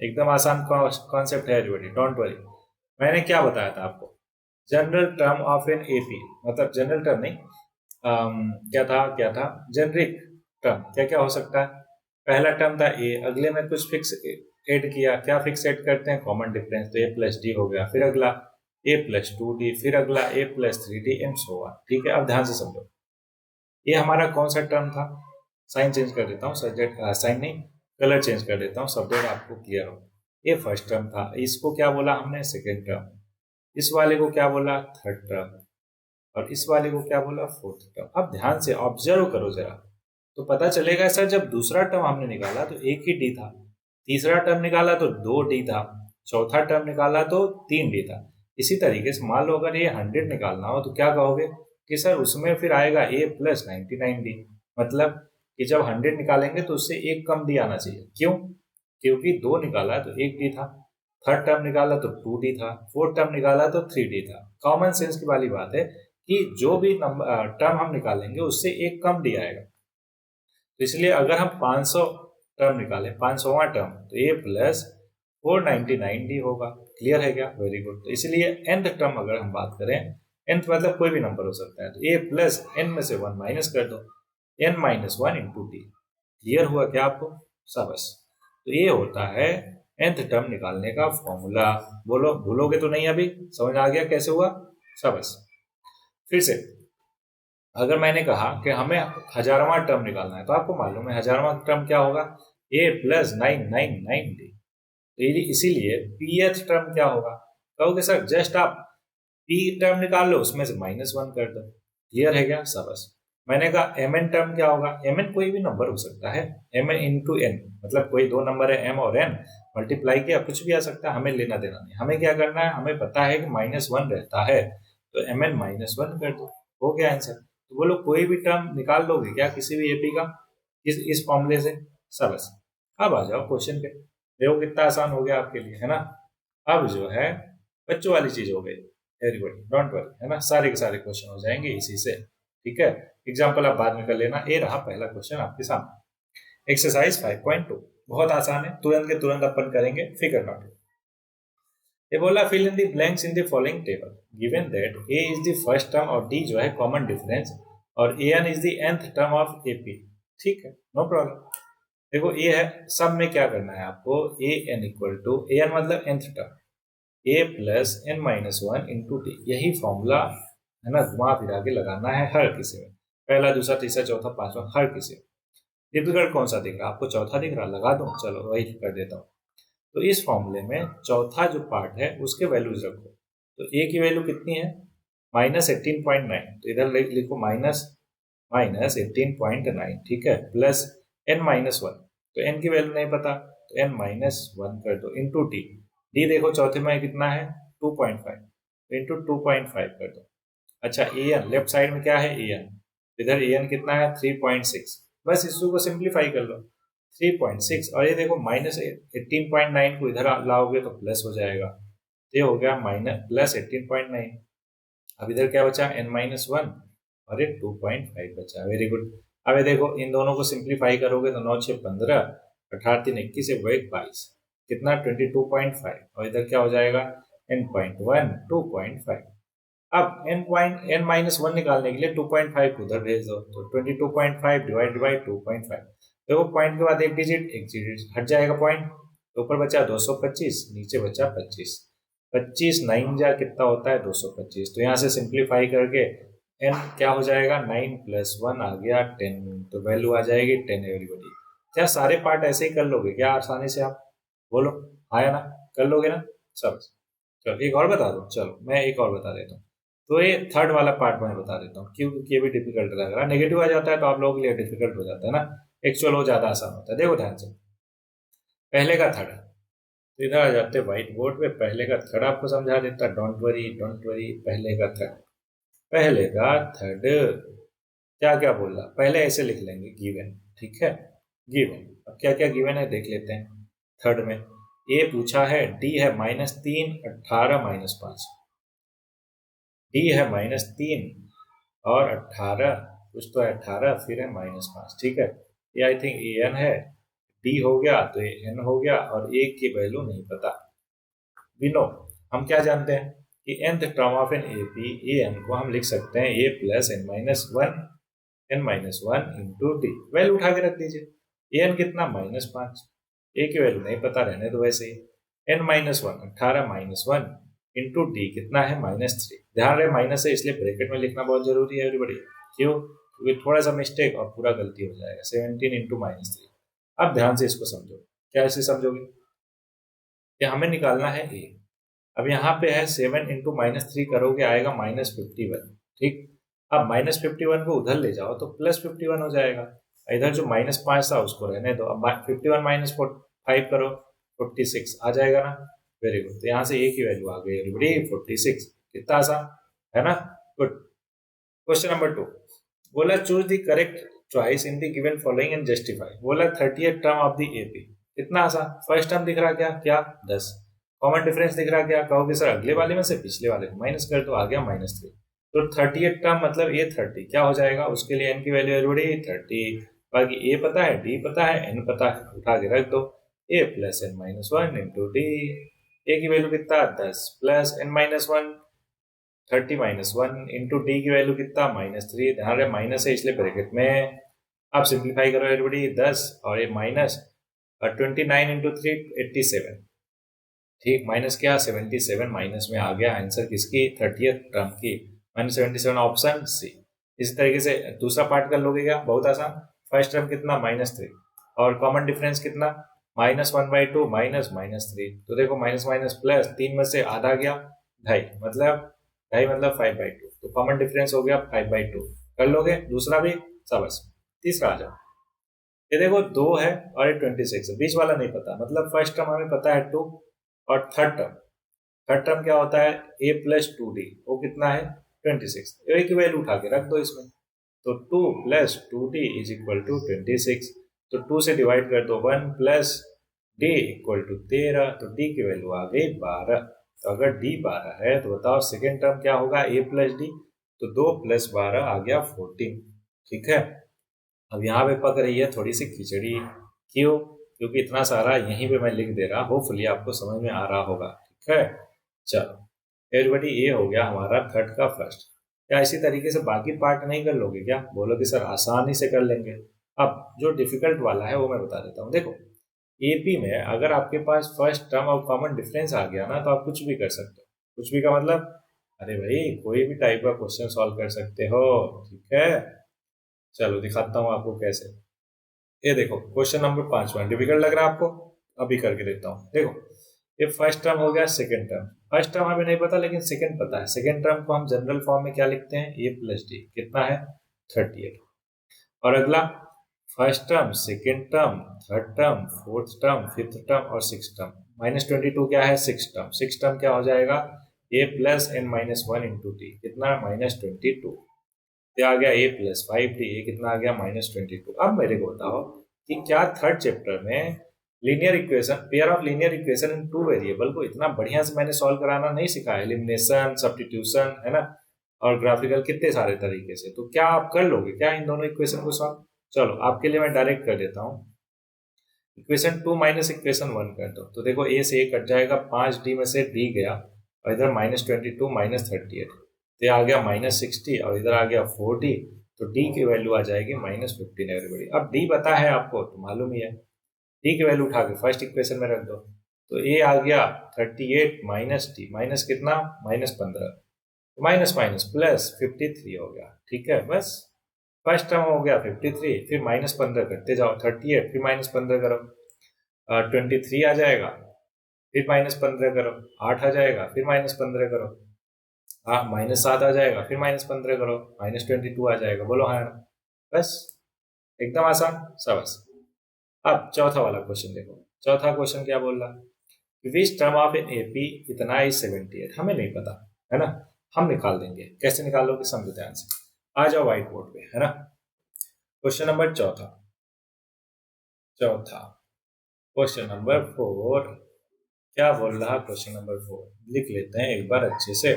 एकदम आसान कॉन्सेप्ट है एवरीबॉडी, डोंट वरी। मैंने क्या बताया था आपको? General term of an AP, मतलब जनरल टर्म नहीं, क्या था जेनरिक टर्म। क्या क्या हो सकता है? पहला टर्म था ए, अगले में कुछ फिक्स ऐड किया। क्या फिक्स ऐड करते हैं? Common difference. तो ए प्लस डी हो गया। फिर अगला ए प्लस 2d, फिर अगला a plus 3d and so on. ठीक है, अब ध्यान से समझो। ये हमारा कौन सा टर्म था? साइन चेंज कर देता हूँ, सब्जेक्ट साइन नहीं, कलर चेंज कर देता हूँ, सब्जेक्ट आपको क्लियर हो। ये फर्स्ट टर्म था, इसको क्या बोला हमने? Second term. इस वाले को क्या बोला? Third term. और इस वाले को क्या बोला? Fourth term. अब ध्यान से ऑब्जर्व करो जरा, तो पता चलेगा सर जब दूसरा टर्म हमने निकाला तो एक ही डी था, तीसरा टर्म निकाला तो 2d था, चौथा टर्म निकाला तो 3d था। इसी तरीके से मान लो अगर ये 100 निकालना हो तो क्या कहोगे कि सर उसमें फिर आएगा a प्लस 99d। मतलब कि जब 100 निकालेंगे तो उससे एक कम डी आना चाहिए। क्यों? क्योंकि 2 निकाला तो 1d था, थर्ड टर्म निकाला तो 2d था, फोर्थ टर्म निकाला तो 3d था। कॉमन सेंस की वाली बात है कि जो भी टर्म हम निकालेंगे उससे एक कम डी आएगा। तो इसलिए अगर हम 500 टर्म निकालें, 500वां टर्म, तो a प्लस 499d होगा। क्लियर है क्या? Very good. तो इसलिए nth टर्म अगर हम बात करें, nth मतलब कोई भी नंबर हो सकता है, तो a प्लस n में से 1 माइनस कर दो, n minus 1 into D. Clear हुआ क्या आपको? शाबाश। तो ये होता है nth टर्म निकालने का फॉर्मूला। बोलो, भूलोगे तो नहीं? अभी समझ आ गया कैसे हुआ? शाबाश। फिर से अगर मैंने कहा कि हमें 1000वां टर्म निकालना है, तो आपको मालूम है 1000वां टर्म क्या होगा? a plus 999d। तो इसीलिए pth टर्म क्या होगा? कहोगे सर जस्ट आप p टर्म निकाल लो, उसमें से -1 कर दो। क्लियर है क्या? शाबाश। मैंने कहा mn टर्म क्या होगा? mn कोई भी नंबर हो सकता है, mn इंटू n, मतलब कोई दो नंबर है m और n, मल्टीप्लाई किया कुछ भी आ सकता है, हमें लेना देना नहीं। हमें क्या करना है? हमें पता है कि -1 रहता है, तो mn -1 कर दो, हो गया आंसर। तो बोलो कोई भी टर्म निकाल लोगे क्या किसी भी एपी का इस फॉर्मूले से? शाबाश। अब आ जाओ क्वेश्चन पे। देखो कितना आसान हो गया आपके लिए, है ना? अब जो है बच्चों वाली चीज हो गई। एवरीबॉडी डोंट वरी, है ना? सारे के सारे क्वेश्चन हो जाएंगे इसी से। ठीक है, एग्जाम्पल आप बाद में कर लेना। ये रहा पहला क्वेश्चन आपके सामने, एक्सरसाइज 5.2। बहुत आसान है, तुरंत के तुरंत अपन करेंगे, फिगर नॉट। ये बोला fill in the blanks in the following table given that a is the first term और d जो है कॉमन डिफरेंस और an is the nth term of ap। ठीक है, नो प्रॉब्लम। देखो ये है, सब में क्या करना है आपको? an इक्वल टू an मतलब nth term, a plus n minus 1 into D. यही फॉर्मूला है ना, घुमा फिरा के लगाना है हर किसी में, पहला दूसरा तीसरा चौथा पांचवा, हर किसी में। डिफिकल्ट कौन सा दिख रहा है आपको? चौथा दिख रहा? लगा दो, चलो वही कर देता हूँ। तो इस फॉर्मूले में चौथा जो पार्ट है उसके वैल्यूज रखो। तो ए की वैल्यू कितनी है? -18.9। तो इधर लिखो -18.9, ठीक है, प्लस n-1। तो n की वैल्यू नहीं पता, तो n-1 कर दो इंटू डी। डी देखो चौथे में कितना है? 2.5, तो इंटू 2.5 कर दो। अच्छा ए एन लेफ्ट साइड में क्या है? ए एन, इधर ए एन कितना है? 3.6। बस इसको सिंप्लीफाई कर लो, 3.6। और ये देखो -18.9 को इधर लाओगे तो प्लस हो जाएगा, तो ये हो गया प्लस 18.9। अब इधर क्या बचा? n-1 और ये 2.5 बचा। Very good. अब ये देखो इन दोनों को सिंप्लीफाई करोगे तो 9 6 15, 18 3 21, 22, कितना? 22.5। और इधर क्या हो जाएगा? n.1 2.5। अब n-1 निकालने के लिए 2.5 को उधर भेज दो, तो 22.5 डिवाइड बाई 2.5। देखो पॉइंट के बाद एक डिजिट हट जाएगा पॉइंट, तो ऊपर बचा 225, नीचे बचा 25। 25 9 जा कितना होता है? 225। तो यहाँ से सिंप्लीफाई करके n क्या हो जाएगा? 9 प्लस 1 आ गया 10, तो वैल्यू आ जाएगी 10। एवरीबॉडी क्या सारे पार्ट ऐसे ही कर लोगे क्या आसानी से? आप बोलो आया ना? कर लोगे ना? सब। चलो एक और बता दो, चलो मैं एक और बता देता हूँ। तो ये थर्ड वाला पार्ट मैं बता देता हूँ, क्योंकि ये भी डिफिकल्ट लग रहा है, नेगेटिव आ जाता है तो आप लोगों के लिए डिफिकल्ट हो जाता है ना। एक्चुअल वो ज्यादा आसान होता है। देखो ध्यान से, पहले का थर्ड, तो इधर आ जाते व्हाइट बोर्ड पे, पहले का थर्ड आपको समझा देता, डोंट वरी डोंट वरी, पहले का थर्ड, पहले का थर्ड क्या क्या बोल रहा, पहले ऐसे लिख लेंगे गिवन, ठीक है, गिवन। अब क्या क्या गिवन है देख लेते हैं। थर्ड में ए पूछा है, डी है -3, 18 -5, डी है -3 और 18, कुछ तो है 18 फिर है -5, ठीक है, ये आई थिंक ए एन है, डी हो गया तो ए एन हो गया, और ए की वैल्यू नहीं पता। वी नो, हम क्या जानते हैं कि nth term of an A P a n को हम लिख सकते हैं a plus n-1 into d, value उठा के रख दीजिए। ए एन कितना -5, ए की वैल्यू नहीं पता, रहने दो वैसे ही, n-1 18 -1 इंटू डी कितना है -3, ध्यान रहे माइनस है इसलिए ब्रैकेट में लिखना बहुत जरूरी है एवरीबॉडी, क्यों, क्योंकि थोड़ा सा मिस्टेक और पूरा गलती हो जाएगा। 17 इंटू -3, अब ध्यान से इसको समझो, क्या ऐसे समझोगे कि हमें निकालना है ए। अब यहाँ पे है 7 इंटू -3 करोगे आएगा -51, ठीक, अब -51 को उधर ले जाओ तो +51 हो जाएगा, इधर जो -5 था उसको रहने दो, अब 51 माइनस 5 करो 46 आ जाएगा ना, वेरी गुड, तो यहाँ से ए की वैल्यू आ गई एवरीबॉडी 46, कितना आसान है ना, गुड। क्वेश्चन नंबर 2, बोला choose the correct choice in the given following and justify, बोला 30th term of the AP, कितना आसान, फर्स्ट टर्म दिख रहा क्या क्या 10, कॉमन डिफरेंस दिख रहा क्या, कहोगे सर अगले वाले में से पिछले वाले को माइनस कर दो, आ गया -3, तो 30th टर्म मतलब ए 30 क्या हो जाएगा, उसके लिए एन की वैल्यू एवरीबॉडी 30, बाकी ए पता है, डी पता है, एन पता है, उठा के रख दो, ए प्लस n-1 इंटू डी, ए की वैल्यू कितना 10 प्लस n-1 30-1 इंटू डी की वैल्यू कितना -3, ध्यान रहे माइनस है इसलिए ब्रैकेट में, आप सिंप्लीफाई करो एवरीबॉडी 10 और ये माइनस 29 इंटू 3 87, ठीक, माइनस क्या 77 माइनस में आ गया आंसर किसकी 30th टर्म की -77, ऑप्शन सी। इसी तरीके से दूसरा पार्ट कर लोगे क्या, बहुत आसान, फर्स्ट टर्म कितना -3 और कॉमन डिफरेंस कितना -1/2 -3, तो देखो माइनस माइनस प्लस 3 में से आधा गया 2.5 मतलब 5/2, तो कॉमन डिफरेंस हो गया 5/2, कर लोगे दूसरा भी, शाबाश, तीसरा आ जाओ, ये देखो 2 है और ये 26 है, बीच वाला नहीं पता, मतलब फर्स्ट टर्म हमें पता है 2, और थर्ड टर्म क्या होता है a प्लस 2d, वो कितना है 26, a की वैल्यू उठा के रख दो इसमें, तो 2 plus 2d is equal to 26, तो 2 से डिवाइड कर दो 1 प्लस d इक्वल टू 13, तो d की वैल्यू आ गई 12, तो अगर d 12 है तो बताओ सेकेंड टर्म क्या होगा a प्लस d, तो 2 प्लस 12 आ गया 14, ठीक है। अब यहाँ पे पक रही है थोड़ी सी खिचड़ी, क्यों, क्योंकि इतना सारा यहीं पे मैं लिख दे रहा, होपफुली आपको समझ में आ रहा होगा, ठीक है। चलो एवरीबॉडी, ये हो गया हमारा थर्ड का फर्स्ट, क्या इसी तरीके से बाकी पार्ट नहीं कर लोगे क्या, बोलोगे सर आसानी से कर लेंगे। अब जो डिफिकल्ट वाला है वो मैं बता देता हूँ, देखो एपी में अगर आपके पास फर्स्ट टर्म और कॉमन डिफरेंस आ गया ना तो आप कुछ भी कर सकते हो, कुछ भी का मतलब, अरे भाई कोई भी टाइप का क्वेश्चन सॉल्व कर सकते हो, ठीक है। चलो दिखाता हूँ आपको कैसे, ये देखो क्वेश्चन नंबर 5 डिफिकल्ट लग रहा है आपको, अभी करके देता हूँ, देखो ये फर्स्ट टर्म हो गया, सेकंड टर्म, फर्स्ट टर्म हमें नहीं पता लेकिन सेकंड पता है, सेकंड टर्म को हम जनरल फॉर्म में क्या लिखते हैं a प्लस डी, कितना है 38, और अगला first term, second term, third term, fourth term, fifth term और सिक्स टर्म, -22 क्या है सिक्स टर्म क्या हो जाएगा a plus n-1 into D, कितना -22, ये आ गया a प्लस 5d, ये कितना आ गया -22। अब मेरे को बताओ कि क्या थर्ड चैप्टर में linear equation, pair of linear equation in two variable को इतना बढ़िया से मैंने सॉल्व कराना नहीं सिखाया, एलिमिनेशन, सब्स्टिट्यूशन, है ना, और ग्राफिकल कितने सारे तरीके से, तो क्या आप कर लोगे क्या इन दोनों इक्वेशन को सॉल्व। चलो आपके लिए मैं डायरेक्ट कर देता हूँ, इक्वेशन 2 माइनस इक्वेशन 1 कर दो, तो देखो a से a कट जाएगा, 5d में से d गया, और इधर -22 -38, तो आ गया -60, और इधर आ गया 4d, तो d की वैल्यू आ जाएगी -15 एवरीबॉडी। अब d पता है आपको तो मालूम ही है, d की वैल्यू उठा के फर्स्ट इक्वेशन में रख दो, तो a आ गया 38 माइनस d, माइनस कितना -15, तो माइनस माइनस प्लस 53 हो गया, ठीक है, बस फर्स्ट टर्म हो गया 53, फिर -15 करते जाओ, 38 फिर -15 करो, 23 आ जाएगा, फिर -15 करो, 8 आ जाएगा, फिर -15 करो, -7 आ जाएगा, फिर -15 करो, -22 आ जाएगा, बोलो हाँ, बस एकदम आसान, सबस। अब चौथा वाला क्वेश्चन देखो। चौथा क्वेश्चन क्या बोल रहा, विच टर्म ऑफ एन एपी इतना इज 78, हमें नहीं पता है ना, हम निकाल देंगे। कैसे निकालोगे समझो ध्यान से, आ जाओ व्हाइट बोर्ड पे, है ना। क्वेश्चन नंबर चौथा, चौथा क्वेश्चन नंबर 4 क्या बोल रहा, क्वेश्चन नंबर 4 लिख लेते हैं एक बार अच्छे से।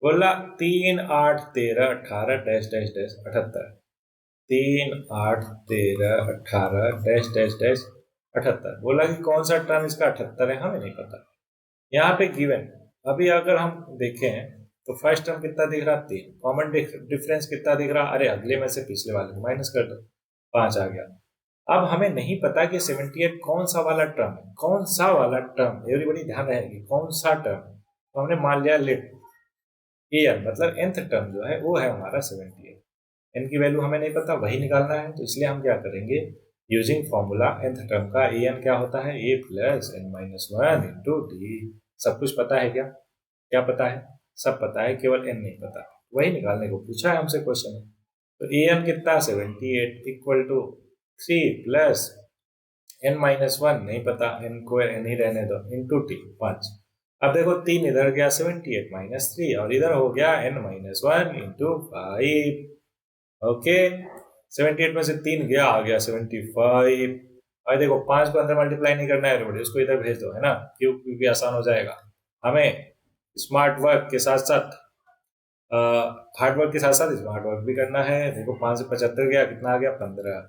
बोला 3 8 13 18 dash dash dash 78, 3 8 13 18 dash dash dash 78। बोला कि कौन सा टर्म इसका 78 है, हमें नहीं पता। यहाँ पे गिवन, अभी अगर हम देखें तो फर्स्ट टर्म कितना दिख रहा, 3। कॉमन डिफरेंस कितना दिख रहा, अरे अगले में से पिछले वाले को माइनस कर दो, 5 आ गया। अब हमें नहीं पता कि 78 कौन सा वाला टर्म है, कौन सा वाला टर्म, एवरीबॉडी ध्यान रहेगी, कौन सा टर्म। तो हमने मान लिया लेट एन, मतलब nth टर्म जो है वो है हमारा 78। एन की वैल्यू हमें नहीं पता, वही निकालना है, तो इसलिए हम क्या करेंगे, यूजिंग फॉर्मूला nth टर्म का एन क्या होता है, a plus N minus one into D. सब कुछ पता है क्या, क्या पता है, सब पता है, केवल n नहीं पता, वही निकालने को पूछा है हमसे क्वेश्चन में। तो एन कितना 78 equal to 3 plus n minus one नहीं पता, n को n ही रहने दो, इंटू टी 5। अब देखो 3 इधर गया 78 माइनस 3, और इधर हो गया n minus one into 5। Okay, 78 में से 3 गया, आ गया 75। और देखो 5 को अंदर मल्टीप्लाई नहीं करना है एवरीबॉडी, उसको इधर भेज दो, है ना, क्योंकि आसान हो जाएगा। हमें स्मार्ट वर्क के साथ साथ हार्ड वर्क के साथ साथ स्मार्ट वर्क भी करना है। देखो 5 से 75 गया, कितना आ गया 15।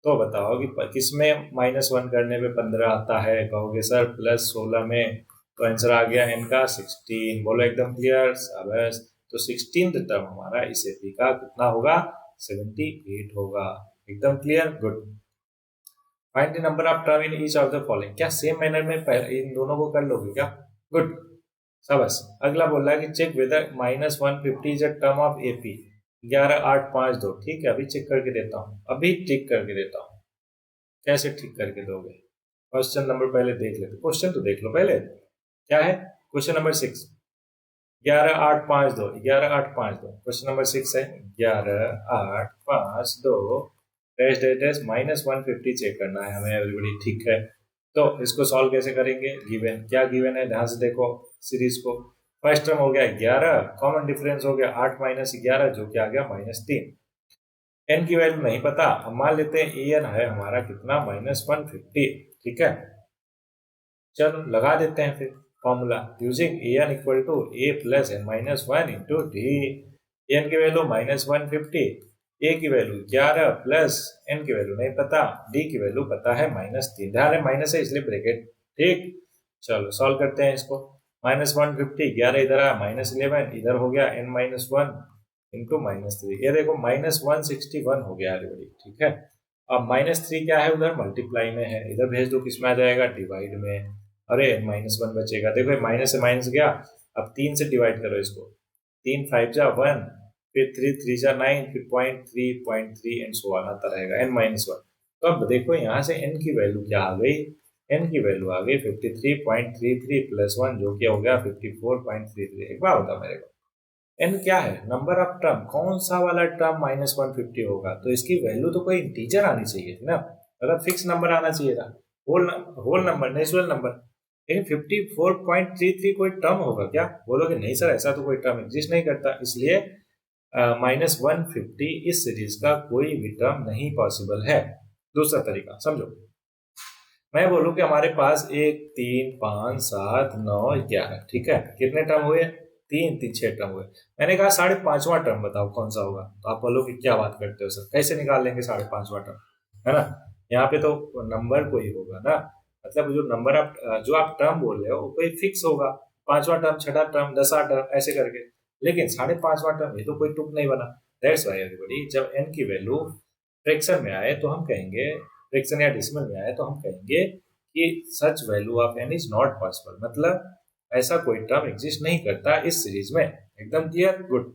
तो बताओ कि किस में -1 करने पे 15 आता है, कहोगे सर प्लस 16 में, तो आंसर आ गया n का 16। बोलो एकदम क्लियर, शाबाश। तो 16th टर्म हमारा इस एपी का कितना होगा, 78 होगा। एकदम clear, good. Find the number of term in each of the following, क्या सेम मैनर में इन दोनों को कर लोगे क्या, गुड, शाबाश। अगला बोल रहा है कि check whether -150 is a term of AP 11,852। ठीक है, अभी चेक करके देता हूँ, अभी ठीक करके देता हूँ। कैसे ठीक करके दोगे, क्वेश्चन नंबर पहले देख लेते, क्वेश्चन तो देख लो पहले क्या है। क्वेश्चन नंबर 6, 11,852, 11,852 क्वेश्चन नंबर 6 है। 11,852 डैश डैश डैश -150 चेक करना है हमें एवरीबॉडी, ठीक है। तो इसको सॉल्व कैसे करेंगे, गिवन क्या गिवन है, ध्यान से देखो सीरीज को। फर्स्ट टर्म हो गया 11, कॉमन डिफरेंस हो गया 8 माइनस 11 जो कि आ गया -3। एन की वैल्यू नहीं पता, अब मान लेते हैं एन है हमारा कितना -150, ठीक है। चलो लगा देते हैं फिर formula, using N equal to A plus N minus one into D. N की वैल्यू -150, ए की वैल्यू 11 प्लस एन की वैल्यू नहीं पता, डी की वैल्यू पता है -3। ध्यान है माइनस है इसलिए ब्रैकेट, ठीक। चलो सॉल्व करते हैं इसको। -150, 11 इधर आया, -11 इधर हो गया n माइनस वन इंटू -3। ये देखो -161 हो गया एवरीबॉडी, ठीक है। अब -3 क्या है, उधर मल्टीप्लाई में है, इधर भेज दो, किस में आ जाएगा, डिवाइड में। अरे -1 बचेगा, देखो माइनस से माइनस गया। अब 3 से डिवाइड करो इसको, 3 5 जा 1, फिर 3 3 जा 9, फिर 0.3 एंड सो ऑन आता रहेगा n-1। तो अब देखो यहाँ से n की वैल्यू क्या आ गई, n की वैल्यू आ गई 53.33 प्लस 1 जो कि हो गया 54.33। एक बार बता मेरे को, n क्या है, नंबर ऑफ टर्म, कौन सा वाला टर्म -150 होगा, तो इसकी वैल्यू तो कोई इंटीजर आनी चाहिए थी ना, मतलब फिक्स नंबर आना चाहिए था, होल नंबर, नेचुरल नंबर। लेकिन 54.33 कोई टर्म होगा क्या, बोलोगे नहीं सर ऐसा तो कोई टर्म एग्जिस्ट नहीं करता, इसलिए -150 इस सीरीज का कोई भी टर्म नहीं पॉसिबल है। दूसरा तरीका समझो, मैं बोलूं कि हमारे पास 1 3 5 7 9 11, ठीक है, कितने टर्म हुए, 3 3 6 टर्म हुए। मैंने कहा 5.5वां टर्म बताओ कौन सा होगा, तो आप बोलोगे क्या बात करते हो सर, कैसे निकाल लेंगे 5.5वां टर्म, है ना। यहाँ पे तो नंबर कोई होगा ना, मतलब जो नंबर आप जो आप टर्म बोल रहे हो वो कोई फिक्स होगा, 5वां टर्म, 6वां टर्म, 10वां टर्म ऐसे करके। लेकिन 5.5वां टर्म ये तो कोई तुक नहीं बना। दैट्स व्हाई एवरीबॉडी, जब n की वैल्यू फ्रैक्शन में आए तो हम कहेंगे, फ्रैक्शन या डेसिमल में आए तो हम कहेंगे कि सच value of n is not possible, मतलब ऐसा कोई टर्म एग्जिस्ट नहीं करता इस सीरीज में। एकदम क्लियर, गुड।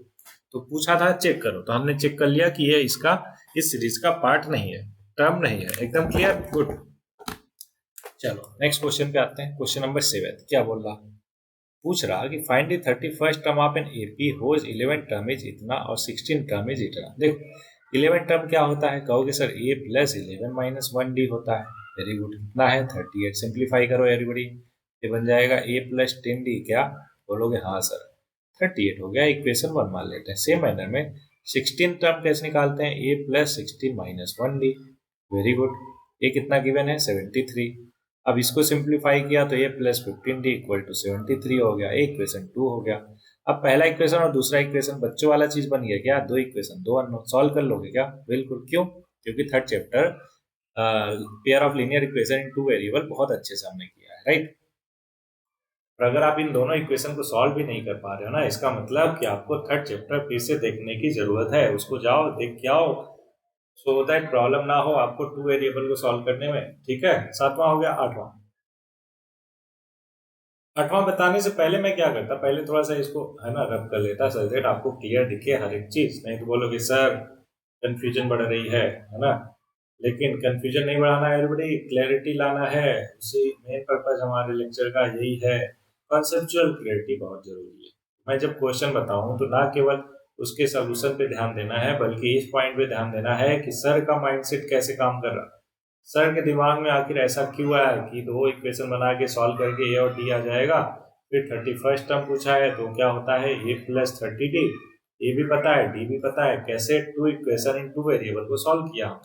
तो पूछा था चेक करो, तो हमने चेक कर लिया कि ये इसका इस सीरीज का पार्ट नहीं है, टर्म नहीं है। एकदम क्लियर, गुड। चलो नेक्स्ट क्वेश्चन पे आते हैं। क्वेश्चन नंबर 7 क्या बोल रहा, पूछ रहा कि find the 31st term of an AP whose 11 term is इतना और 16 टर्म इज इतना। देखो 11 टर्म क्या होता है, कहोगे सर a प्लस 11 - 1d होता है। वेरी गुड, कितना है 38। सिंप्लीफाई करो एवरीबॉडी, ये बन जाएगा a प्लस 10d, क्या बोलोगे, हाँ सर 38 हो गया। इक्वेशन 1 मान लेते हैं। सेम मैनर में 16 टर्म कैसे निकालते हैं, a plus 16 - 1d। Very good, ये कितना गिवन है 73। अब इसको सिंप्लीफाई किया तो a plus 15d equal to 73 हो गया, इक्वेशन 2 हो गया। अब पहला इक्वेशन और दूसरा इक्वेशन बच्चों वाला चीज बन गया क्या, दो इक्वेशन दो अननोन, सॉल्व कर लोगे क्या, बिल्कुल। क्यों, क्योंकि third chapter pair of linear equation in two variable बहुत अच्छे से हमने किया है, राइट। और अगर आप इन दोनों इक्वेशन को सॉल्व भी नहीं कर पा रहे हो ना, इसका मतलब कि आपको थर्ड चैप्टर फिर से देखने की जरूरत है, उसको जाओ देख के आओ, सो दैट प्रॉब्लम ना हो आपको टू वेरिएबल को सॉल्व करने में। ठीक है, सातवां हो गया। आठवां, आठवां बताने से पहले मैं क्या करता, पहले थोड़ा सा इसको है ना रब कर लेता, सो दैट आपको क्लियर दिखे हर एक चीज। नहीं तो बोलोगे सर कंफ्यूजन बढ़ रही है ना। लेकिन कंफ्यूजन नहीं बढ़ाना है एवरीबॉडी, क्लैरिटी लाना है। उसी मेन पर्पज हमारे लेक्चर का यही है। कॉन्सेप्चुअल क्लैरिटी बहुत जरूरी है। मैं जब क्वेश्चन बताऊं तो ना केवल उसके सोल्यूशन पे ध्यान देना है, बल्कि इस पॉइंट पे ध्यान देना है कि सर का माइंडसेट कैसे काम कर रहा है। सर के दिमाग में आखिर ऐसा क्यों आया कि दो इक्वेशन बना के सॉल्व करके ए और डी आ जाएगा। फिर 31st टर्म पूछा है तो क्या होता है ए प्लस 30d। ए भी पता है डी भी पता है, कैसे two equation in two variable को सॉल्व किया हम।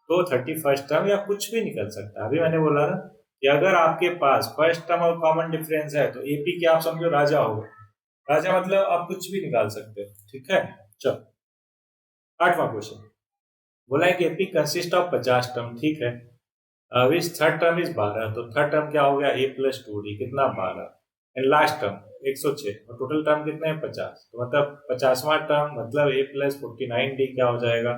तो 31st टर्म या कुछ भी निकल सकता है। अभी मैंने बोला ना कि अगर आपके पास फर्स्ट टर्म और कॉमन डिफरेंस है तो एपी के आप समझो राजा होगा। राजा मतलब आप कुछ भी निकाल सकते हो। ठीक है, चलो आठवां क्वेश्चन बोला है कि एपी कंसिस्ट ऑफ 50 टर्म। ठीक है, अब इस थर्ड टर्म इज 12, तो थर्ड टर्म क्या हो गया ए प्लस 2d, कितना 12, एंड लास्ट टर्म 106, और टोटल टर्म कितने हैं 50। तो मतलब 50वां टर्म मतलब ए प्लस 49d क्या हो जाएगा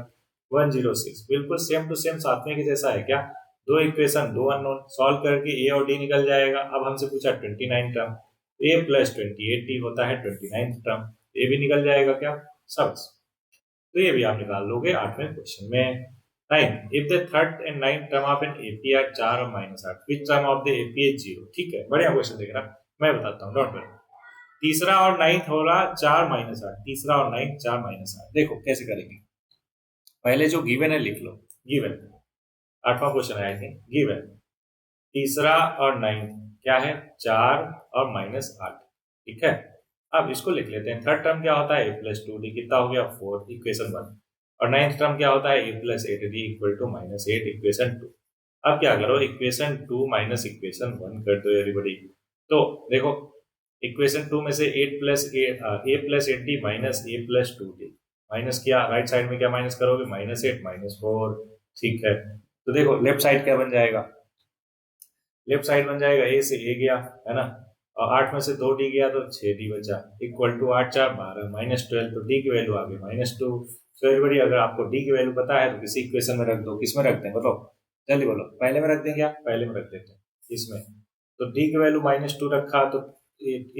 106। बिल्कुल सेम टू सेम सातवें के जैसा है क्या, दो इक्वेशन दो अननोन, सॉल्व करके ए और डी निकल जाएगा। अब हमसे पूछा 29 टर्म, ए प्लस 28d होता है 29 टर्म, ए भी निकल जाएगा क्या, सब। तो ये भी आप निकाल लोगे आठवें क्वेश्चन में। 9, if the third and ninth term of an AP are 4 और -8, which term of the AP is 0। ठीक है, बढ़िया क्वेश्चन देख रहा, मैं बताता हूँ, डोंट वरी। तीसरा और नाइन्थ हो रहा 4 - 8, तीसरा और नाइन्थ 4 - 8। देखो कैसे करेंगे, पहले जो गिवन है लिख लो, गिवन, आठवां क्वेश्चन है आई थिंक, गिवन तीसरा और नाइन्थ क्या है 4 और -8। ठीक है, अब इसको लिख लेते हैं। थर्ड टर्म क्या होता है ए प्लस 2d, कितना हो गया 4, इक्वेशन 1। और नाइन्थ टर्म क्या होता है a plus 8d equal to -8, equation 2। अब क्या करो, इक्वेशन 2 माइनस इक्वेशन 1 कर दो एवरीबॉडी। तो देखो इक्वेशन 2 में से 8 प्लस ए प्लस 8d माइनस ए प्लस 2d, माइनस किया, राइट साइड में क्या माइनस करोगे -8 -4। ठीक है, तो देखो लेफ्ट साइड क्या बन जाएगा, लेफ्ट साइड बन जाएगा ए से ए गया है ना, और 8 में से 2d गया तो 6d बचा, इक्वल टू 8 4 12 -12, तो d की वैल्यू आ गई -2। सो एवरीबॉडी अगर आपको d की वैल्यू पता है तो किसी इक्वेशन में रख दो। किस में रखते हैं बताओ, जल्दी बोलो, पहले में रख दें क्या, पहले में रख देते हैं इसमें। तो d की वैल्यू -2 रखा तो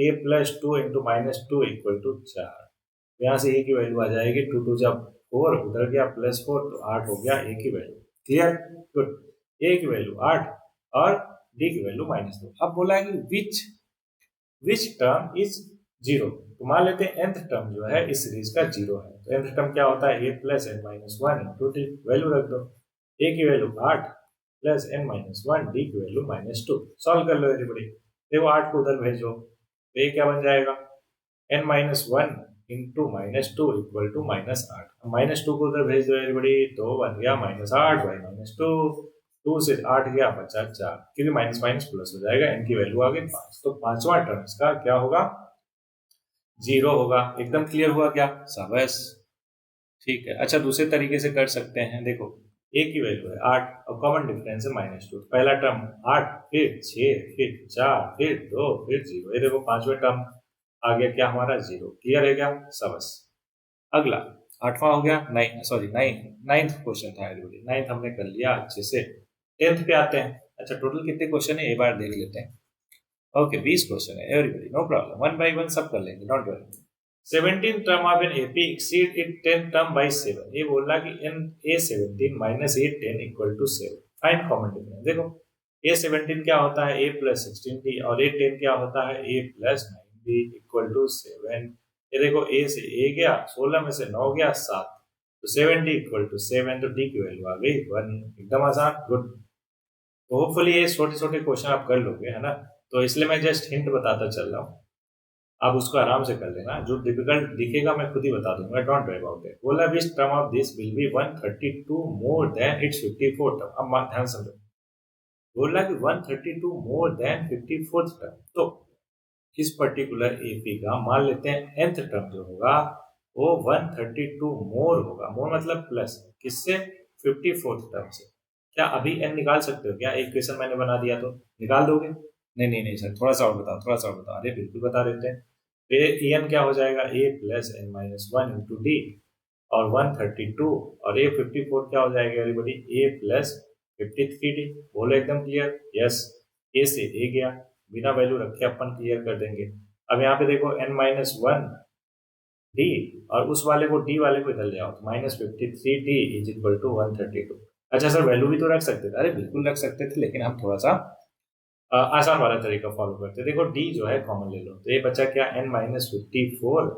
a plus 2 into -2 equal to 4। यहाँ से a की वैल्यू आ जाएगी 2 2 जब 4, उधर गया +4 तो 8 हो गया a की वैल्यू। क्लियर, गुड, a की वैल्यू 8 और d की वैल्यू -2। अब बोला है कि विच टर्म इज 0, तो मान लेते हैं nth टर्म जो है इस सीरीज का 0 है। तो nth टर्म क्या होता है a plus n minus 1 into d, value रख दो, a की value 8 plus n minus 1, D की वैल्यू -2। सॉल्व कर लो एवरीबॉडी, देखो 8 को उधर भेजो तो ये क्या बन जाएगा n minus 1 into -2 equal to -8। -2 को उधर भेज दो एवरीबॉडी, तो बन गया -8 बाई -2, 2 से 8 गया बचा 4, क्योंकि माइनस माइनस प्लस हो जाएगा, n की वैल्यू आ गई 5। तो पांचवा टर्म इसका क्या होगा 0 होगा। एकदम क्लियर हुआ क्या, शाबाश। ठीक है, अच्छा दूसरे तरीके से कर सकते हैं, देखो a की वैल्यू है 8 और कॉमन डिफरेंस है -2, पहला टर्म 8 फिर 6 फिर 4 फिर 2 फिर 0, ये देखो पांचवें टर्म आ गया क्या हमारा 0। क्लियर है क्या, शाबाश। अगला आठवां हो गया, नाइन्थ क्वेश्चन था एवरीबॉडी, नाइन्थ हमने कर लिया अच्छे से। 10th पे आते हैं। अच्छा टोटल कितने क्वेश्चन है एक बार देख लेते हैं। ओके 20 क्वेश्चन है everybody, no problem, one by one सब कर लेंगे, don't worry. 17 term of an AP exceed it 10 term by 7, ये बोल रहा कि an A 17 minus A 10 equal to 7, find common difference. देखो ए 17 क्या होता है ए प्लस 16d, और ए 10 क्या होता है a plus 9d equal to 7। ये देखो ए से ए गया, 16 में से 9 गया 7, तो 7d इक्वल टू 7, तो d की वैल्यू आ गई 1। एकदम आसान, गुड। तो होपफुली ये छोटे छोटे क्वेश्चन आप कर लोगे, है ना। तो इसलिए मैं जस्ट हिंट बताता चल रहा हूँ, आप उसको आराम से कर लेना। जो डिफिकल्ट दिखेगा मैं खुद ही बता दूंगा, डोंट वरी अबाउट इट। बोला which term of this will be 132 more than its 54 term. अब ध्यान समझो, बोला कि 132 मोर देन 54th टर्म। तो इस पर्टिकुलर एपी का मान लेते हैं nth टर्म जो होगा वो 132 मोर होगा। मोर मतलब प्लस, किससे? 54th टर्म से। क्या अभी n निकाल सकते हो क्या? एक क्वेश्चन मैंने बना दिया तो निकाल दोगे? नहीं नहीं नहीं सर, थोड़ा सा और बताओ, थोड़ा सा और बताओ। अरे बिल्कुल बता देते हैं। ए एन क्या हो जाएगा? a plus N minus one into D, और 132 और a 54 क्या हो जाएगा एवरीबॉडी? a plus 53d। बोलो एकदम क्लियर? यस। a से a गया, बिना वैल्यू रखे अपन क्लियर कर देंगे। अब यहाँ पे देखो n माइनस वन डी, और उस वाले को डी वाले को इधर ले आओ, तो -53d इज इक्वल टू 132। अच्छा सर, वैल्यू भी तो रख सकते थे। अरे बिल्कुल रख सकते थे, लेकिन हम थोड़ा सा आसान वाला तरीका फॉलो करते हैं। देखो डी जो है कॉमन ले लो, तो ये बचा क्या? n-54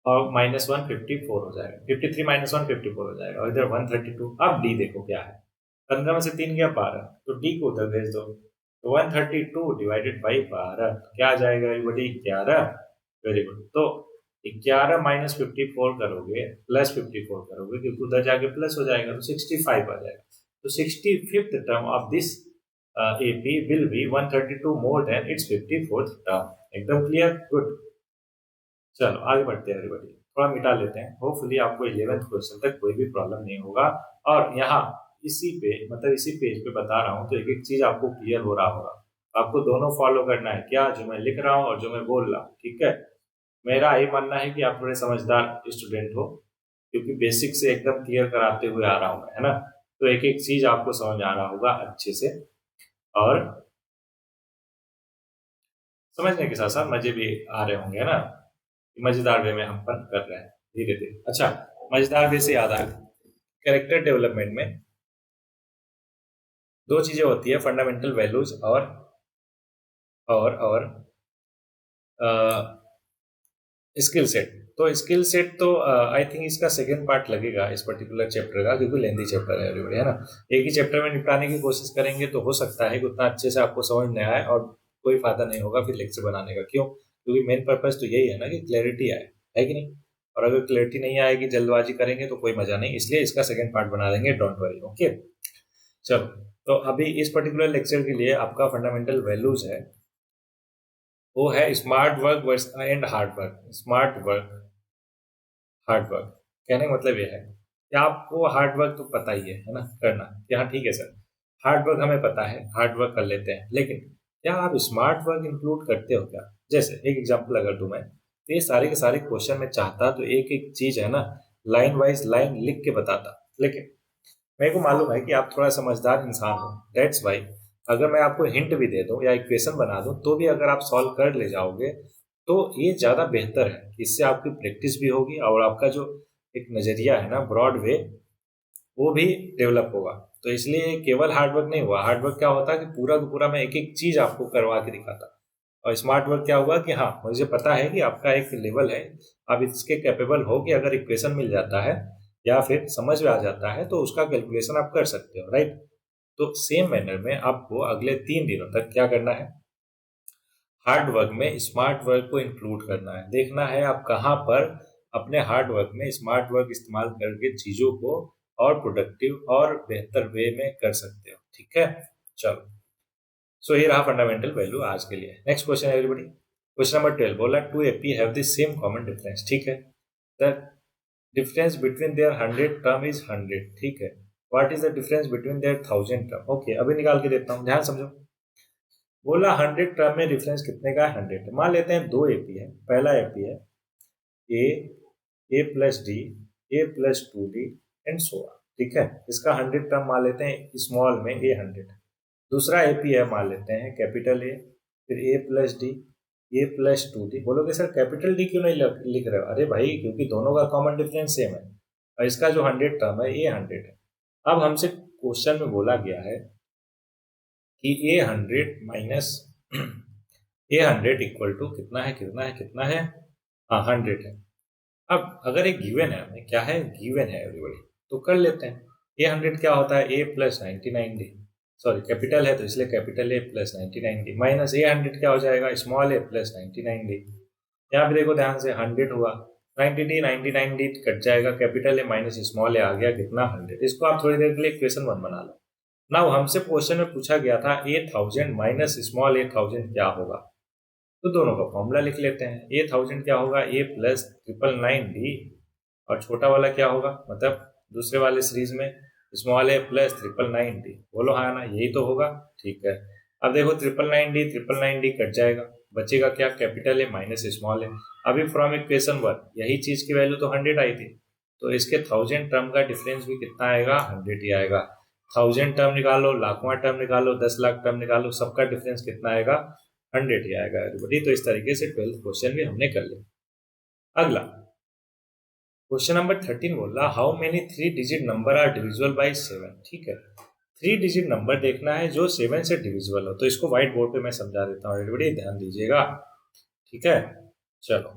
और -1 54 हो जाएगा, 53 -1 54 हो जाएगा, और इधर 132। अब डी देखो क्या है, 15 में से 3 गया 12, तो डी को उधर भेज दो। तो 132 डिवाइडेड बाई 12 क्या आ जाएगा एवरीबॉडी? 11। Very good. तो 11 -54 करोगे, +54 करोगे, क्योंकि उधर जाके प्लस हो जाएगा, तो 65 आ जाएगा। तो 65th term of this AP will be 132 more than its 54th term। एकदम क्लियर? गुड। चलो आगे बढ़ते हैं एवरीबॉडी, थोड़ा मिटा लेते हैं। होपफुली आपको 11th क्वेश्चन तक कोई भी प्रॉब्लम नहीं होगा। और यहाँ इसी पे, मतलब इसी पेज पे बता रहा हूँ, तो एक एक चीज आपको क्लियर हो रहा होगा। आपको दोनों फॉलो करना है, क्या? जो मैं लिख रहा हूँ और जो मैं बोल रहा हूँ, ठीक है। मेरा ये मानना है कि आप थोड़े समझदार स्टूडेंट हो, क्योंकि बेसिक से एकदम क्लियर कराते हुए आ रहा हूँ मैं, है ना। तो एक एक चीज आपको समझ आ रहा होगा अच्छे से, और समझने के साथ साथ मजे भी आ रहे होंगे, है ना। मजेदार वे में हम पढ़ कर रहे हैं धीरे धीरे। अच्छा, मजेदार वे से याद आया, कैरेक्टर डेवलपमेंट में दो चीजें होती है, फंडामेंटल वैल्यूज और स्किल सेट। तो स्किल सेट तो आई थिंक इसका सेकेंड पार्ट लगेगा इस पर्टिकुलर चैप्टर का, क्योंकि लेंथी चैप्टर है एवरीबॉडी, है ना। एक ही चैप्टर में निपटाने की कोशिश करेंगे तो हो सकता है कि उतना अच्छे से आपको समझ नहीं आए, और कोई फायदा नहीं होगा फिर लेक्चर बनाने का। क्यों? क्योंकि मेन पर्पज तो यही है ना कि क्लैरिटी आए, है कि नहीं। और अगर क्लैरिटी नहीं आएगी, जल्दबाजी करेंगे तो कोई मजा नहीं, इसलिए इसका सेकेंड पार्ट बना देंगे, डोंट वरी। ओके, चलो। तो अभी इस पर्टिकुलर लेक्चर के लिए आपका फंडामेंटल वैल्यूज है, वो है smart work and hard work. Smart work, hard work, कहने का मतलब ये है कि आपको हार्ड वर्क तो पता ही है ना करना। कि हाँ ठीक है सर, हार्ड वर्क हमें पता है, हार्ड वर्क कर लेते हैं, लेकिन क्या आप स्मार्ट वर्क इंक्लूड करते हो क्या? जैसे एक एग्जांपल अगर दूं मैं, तो ये सारे के सारे क्वेश्चन में चाहता तो एक एक चीज है ना लाइन वाइज लाइन लिख के बताता, लेकिन मेरे को मालूम है कि आप थोड़ा समझदार इंसान हो, दैट्स वाई अगर मैं आपको हिंट भी दे दूं या इक्वेशन बना दूं, तो भी अगर आप सॉल्व कर ले जाओगे तो ये ज़्यादा बेहतर है। इससे आपकी प्रैक्टिस भी होगी, और आपका जो एक नज़रिया है ना ब्रॉड वे, वो भी डेवलप होगा। तो इसलिए केवल हार्डवर्क नहीं हुआ। हार्डवर्क क्या होता है कि पूरा का पूरा मैं एक एक चीज़ आपको करवा के दिखाता, और स्मार्ट वर्क क्या हुआ कि हाँ मुझे पता है कि आपका एक लेवल है, आप इसके कैपेबल हो कि अगर इक्वेशन मिल जाता है या फिर समझ में आ जाता है तो उसका कैलकुलेशन आप कर सकते हो, राइट। तो सेम मैनर में आपको अगले 3 दिनों तक क्या करना है? हार्ड वर्क में स्मार्ट वर्क को इंक्लूड करना है। देखना है आप कहाँ पर अपने हार्ड वर्क में स्मार्ट वर्क इस्तेमाल करके चीज़ों को और प्रोडक्टिव और बेहतर वे में कर सकते हो, ठीक है। चलो, सो ये रहा फंडामेंटल वैल्यू आज के लिए। Next question everybody, question number 12 बोला 2 AP have the same common difference, ठीक है। The difference between their 100 term is 100, ठीक है। What is the difference between their 1000 term? Okay, अभी निकाल के देता हूँ, ध्यान समझो। बोला 100 टर्म में डिफरेंस कितने का है? 100। मान लेते हैं 2 AP है। पहला AP है a, a plus d, a plus 2D and so on, ठीक है। इसका 100 टर्म मान लेते हैं स्मॉल में A100। दूसरा AP है, मान लेते हैं कैपिटल ए, फिर ए plus d, a plus 2D। बोलोगे सर कैपिटल डी क्यों नहीं लिख रहे हो? अरे भाई क्योंकि दोनों का कॉमन डिफरेंस सेम है, और इसका जो 100 टर्म है A100 है। अब हमसे क्वेश्चन में बोला गया है कि A100 minus A100 equal to कितना है, कितना है, कितना है? हाँ 100 है। अब अगर एक गिवन है, हमें क्या है, गिवन है एवरीबॉडी, तो कर लेते हैं। ए 100 क्या होता है, a plus 99 d, sorry capital है तो इसलिए capital a plus 99 d, minus a 100 क्या हो जाएगा, स्मॉल ए प्लस 99 डी। यहाँ पे देखो ध्यान से, 100 हुआ, 90 डी 99 डी कट जाएगा, कैपिटल ए माइनस स्मॉल ए आ गया कितना, 100। इसको आप थोड़ी देर के लिए क्वेश्चन 1 बना लो। नाउ हमसे क्वेश्चन में पूछा गया था ए 1000 माइनस स्मॉल ए 1000 क्या होगा, तो दोनों का फॉर्मूला लिख लेते हैं। ए 1000 क्या होगा, ए प्लस 999 डी, और छोटा वाला क्या होगा, मतलब दूसरे वाले सीरीज में स्मॉल ए प्लस 999 डी, बोलो हाँ ना, यही तो होगा। ठीक है, अब देखो 999 डी कट जाएगा, बचेगा क्या, कैपिटल ए माइनस स्मॉल ए। अभी फ्रॉम इक्वेशन 1 यही चीज की वैल्यू तो 100 आई थी, तो इसके 1000 टर्म का डिफरेंस भी कितना आएगा, 100 ही आएगा। 1000 टर्म निकालो, लाखवां टर्म निकालो, 10 लाख टर्म निकालो, सबका डिफरेंस कितना आएगा, 100 ही आएगा एवरीबॉडी। तो इस तरीके से 12th क्वेश्चन भी हमने कर लिया। अगला क्वेश्चन नंबर 13 बोल रहा, how many 3 digit number are divisible by 7। ठीक है, 3 डिजिट नंबर देखना है जो 7 से डिविजिबल हो, तो इसको व्हाइट बोर्ड पे मैं समझा देता हूँ एवरीबॉडी, ध्यान दीजिएगा। ठीक है, चलो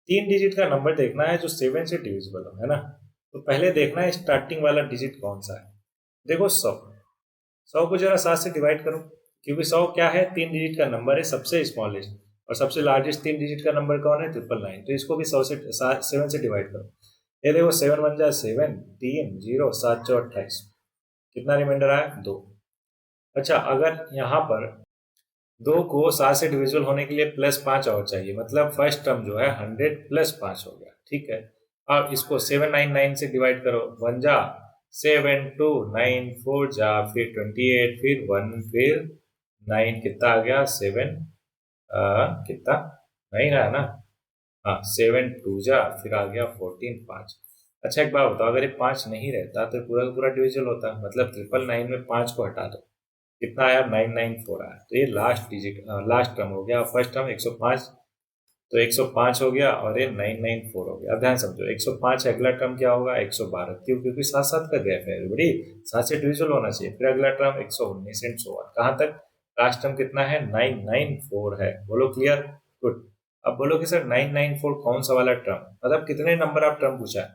3 डिजिट का नंबर देखना है जो 7 से डिविजिबल हो, है ना। तो पहले देखना है स्टार्टिंग वाला डिजिट कौन सा है। देखो 100 को जरा 7 से डिवाइड करो, क्योंकि 100 क्या है, 3 डिजिट का नंबर है, सबसे स्मॉलेस्ट, और सबसे लार्जेस्ट 3 डिजिट का नंबर कौन है, 999। तो इसको भी 100 से 7 से डिवाइड करो। ये देखो 7 1 जा 7, 3 0 7 4 28, कितना रिमाइंडर आया, 2। अच्छा, अगर यहाँ पर 2 को 7 से डिविजिबल होने के लिए +5 और चाहिए, मतलब फर्स्ट टर्म जो है 100 + 5 हो गया। ठीक है, और इसको 799 से डिवाइड करो, 1 जा 7 2 9 4 जा फिर 28 फिर 1 फिर 9, कितना आ गया 7, कितना 9 आया ना, हाँ 7 2 जा फिर आ गया 14 5। अच्छा एक बात बताओ, अगर ये 5 नहीं रहता तो पूरा का पूरा डिविजन होता, मतलब 999 में 5 को हटा दो, कितना आया 994 आया। तो ये लास्ट डिजिट लास्ट टर्म हो गया, फर्स्ट टर्म 105, तो 105 हो गया और ये 994 हो गया। अब ध्यान समझो, 105 अगला टर्म क्या होगा, 112, क्यों, क्योंकि 7 का गैप है बड़ी, 7 से डिविजिबल होना चाहिए। फिर अगला टर्म 119 एंड सो ऑन, कहाँ तक, लास्ट टर्म कितना है 994 है, बोलो क्लियर, गुड। अब बोलो कि सर 994 कौन सा वाला टर्म, मतलब कितने नंबर आप टर्म पूछा है,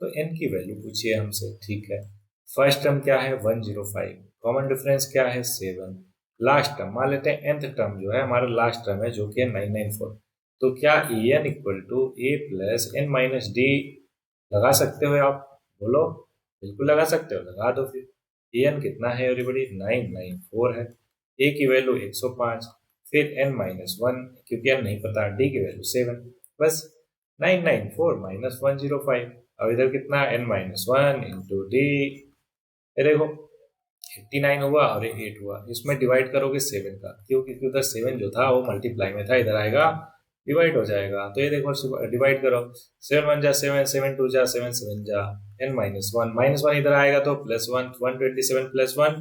तो n की वैल्यू पूछिए हमसे। ठीक है, फर्स्ट टर्म क्या है 105, कॉमन डिफरेंस क्या है 7, लास्ट टर्म मान लेते हैं nth टर्म जो है हमारा लास्ट टर्म है जो कि है 994, तो क्या en equal to A plus N minus D लगा सकते हो आप, बोलो, बिल्कुल लगा सकते हो, लगा दो फिर। en कितना है एवरीबॉडी, 994 है, a की वैल्यू 105, फिर n माइनस 1, क्योंकि n नहीं पता, d की वैल्यू 7, बस 994 माइनस 105। अब इधर कितना, n माइनस 1 इंटू डी, ये देखो 89 हुआ और ये 8 हुआ, इसमें डिवाइड करोगे 7 का, क्योंकि उधर 7 जो था वो मल्टीप्लाई में था, इधर आएगा डिवाइड हो जाएगा। तो ये देखो डिवाइड करो, 7 1 जा 7, 7 2 जा 7 7 जा, n माइनस 1, माइनस 1 इधर आएगा तो +1, 127 + 1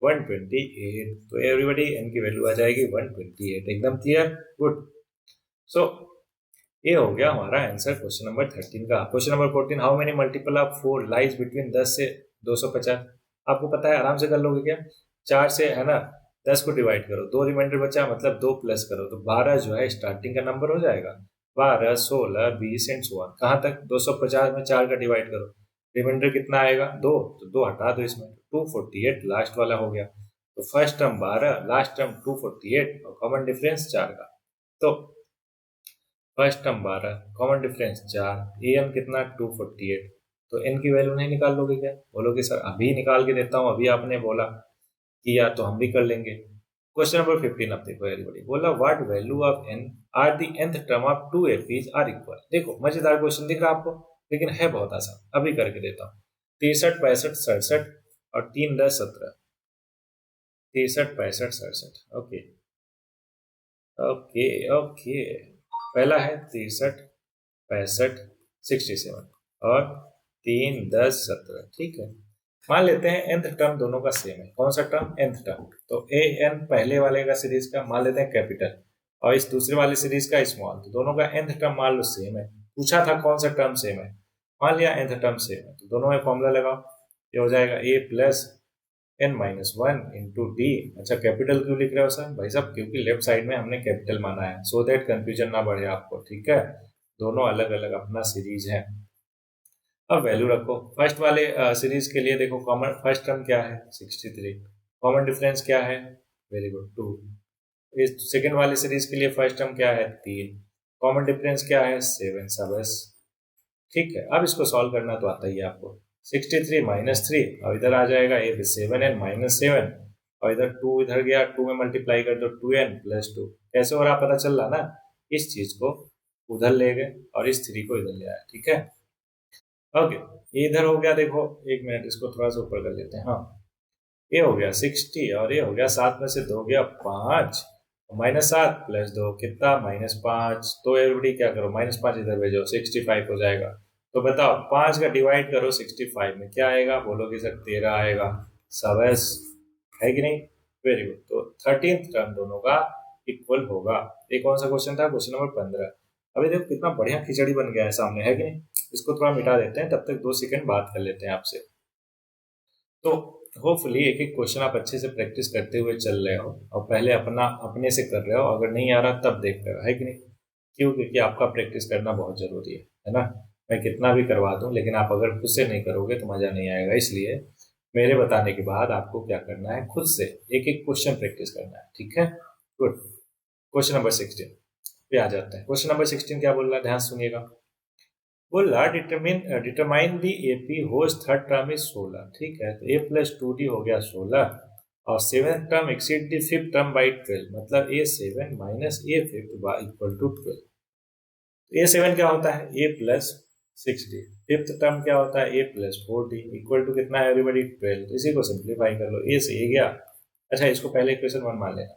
128, तो एवरीबॉडी n की वैल्यू आ जाएगी 128, एकदम क्लियर, गुड। सो ये हो गया हमारा आंसर क्वेश्चन नंबर 13 का। Question number 14, how many multiple of 4 lies between 10 से 250, आपको पता है, आराम से कर लोगे क्या, 4 से है ना 10 को डिवाइड करो, 2 रिमाइंडर बचा, मतलब 2 प्लस करो, तो 12 जो है स्टार्टिंग का नंबर हो जाएगा, 12 16 20 एंड सो ऑन, कहाँ तक, 250 में 4 का डिवाइड करो, रिमाइंडर कितना आएगा 2, तो 2 हटा दो इसमें, 248 लास्ट वाला हो गया। तो फर्स्ट टर्म 12, लास्ट टर्म 248 और कॉमन डिफरेंस 4 का, तो first term 12, common difference 4, an कितना 248, तो n की वैल्यू नहीं निकाल लोगे क्या, बोलोगे सर अभी निकाल के देता हूँ, अभी आपने बोला किया तो हम भी कर लेंगे। क्वेश्चन नंबर 15 अब देखो एवरीबॉडी, बोला what value of n are the nth term of 2 APs are equal. देखो मजेदार क्वेश्चन दिख रहा आपको, लेकिन है बहुत आसान, अभी करके देता हूँ। 63 65 67 और 3 10 17, 63 65 67, ओके ओके ओके, पहला है 63 65 67 और 3 10 17, ठीक है। मान लेते हैं nth टर्म दोनों का सेम है, कौन सा टर्म, nth टर्म, तो ए एन पहले वाले का सीरीज का मान लेते हैं कैपिटल, और इस दूसरे वाले सीरीज का स्मॉल, तो दोनों का nth टर्म मान लो सेम है, पूछा था कौन सा टर्म सेम है, मान लिया nth टर्म सेम है, तो दोनों में फॉर्मूला लगाओ, ये हो जाएगा a plus n minus 1 into D. अच्छा कैपिटल क्यों लिख रहे हो सर, भाई साहब क्योंकि लेफ्ट साइड में हमने कैपिटल माना है, सो दैट कंफ्यूजन ना बढ़े आपको, ठीक है। दोनों अलग अलग अपना सीरीज है। अब वैल्यू रखो। फर्स्ट वाले सीरीज के लिए देखो, कॉमन फर्स्ट टर्म क्या है 63, कॉमन डिफरेंस क्या है, वेरी गुड 2। इस सेकेंड वाले सीरीज के लिए फर्स्ट टर्म क्या है 3, कॉमन डिफरेंस क्या है 7 सा बस। ठीक है, अब इसको सॉल्व करना तो आता ही है आपको। 63 माइनस 3 और इधर आ जाएगा ए 7n माइनस 7 और इधर 2 इधर गया, 2 में मल्टीप्लाई कर दो 2n प्लस 2। कैसे हो रहा पता चल रहा ना, इस चीज को उधर ले गए और इस 3 को इधर ले आए। ठीक है, ओके, ये इधर हो गया। देखो एक मिनट, इसको थोड़ा सा ऊपर कर लेते हैं। हाँ, ये हो गया 60 और ये हो गया 7 में से 2 गया 5, -7 प्लस 2 कितना -5। तो एवरीबडी क्या करो, -5 इधर भेजो, 65 हो जाएगा। तो बताओ 5 का डिवाइड करो 65 में, क्या आएगा, बोलोगे सर 13 आएगा। सबस है कि नहीं, वेरी गुड। तो 13th टर्म दोनों का इक्वल होगा। ये कौन सा क्वेश्चन था, क्वेश्चन नंबर 15। अभी देखो कितना बढ़िया खिचड़ी बन गया है सामने, है कि नहीं। इसको थोड़ा मिटा देते हैं, तब तक 2 सेकंड बात कर लेते हैं आपसे। तो होपफुली एक एक क्वेश्चन आप अच्छे से प्रैक्टिस करते हुए चल रहे हो और पहले अपना अपने से कर रहे हो, अगर नहीं आ रहा तब देख रहे हो, है कि नहीं। क्यों, क्योंकि आपका प्रैक्टिस करना बहुत जरूरी है ना। मैं कितना भी करवा दूं, लेकिन आप अगर खुद से नहीं करोगे तो मजा नहीं आएगा। इसलिए मेरे बताने के बाद आपको क्या करना है, खुद से एक एक क्वेश्चन प्रैक्टिस करना है। ठीक है, गुड। क्वेश्चन नंबर 16 पे आ जाते हैं। क्वेश्चन नंबर 16 क्या बोल रहा है, ध्यान सुनिएगा। बोला determine the AP whose third term is 16। ठीक है, तो ए प्लस 2d हो गया 16 और seventh term exceed the fifth term by 12, मतलब A7 minus A5 equal to 12। A7 क्या होता है, A plus 6d। Fifth term क्या होता है, A plus 4d equal to कितना है एवरीबडी 12। तो इसी को सिंप्लीफाई कर लो, A से A गया। अच्छा, इसको पहले इक्वेशन 1 मान लेना।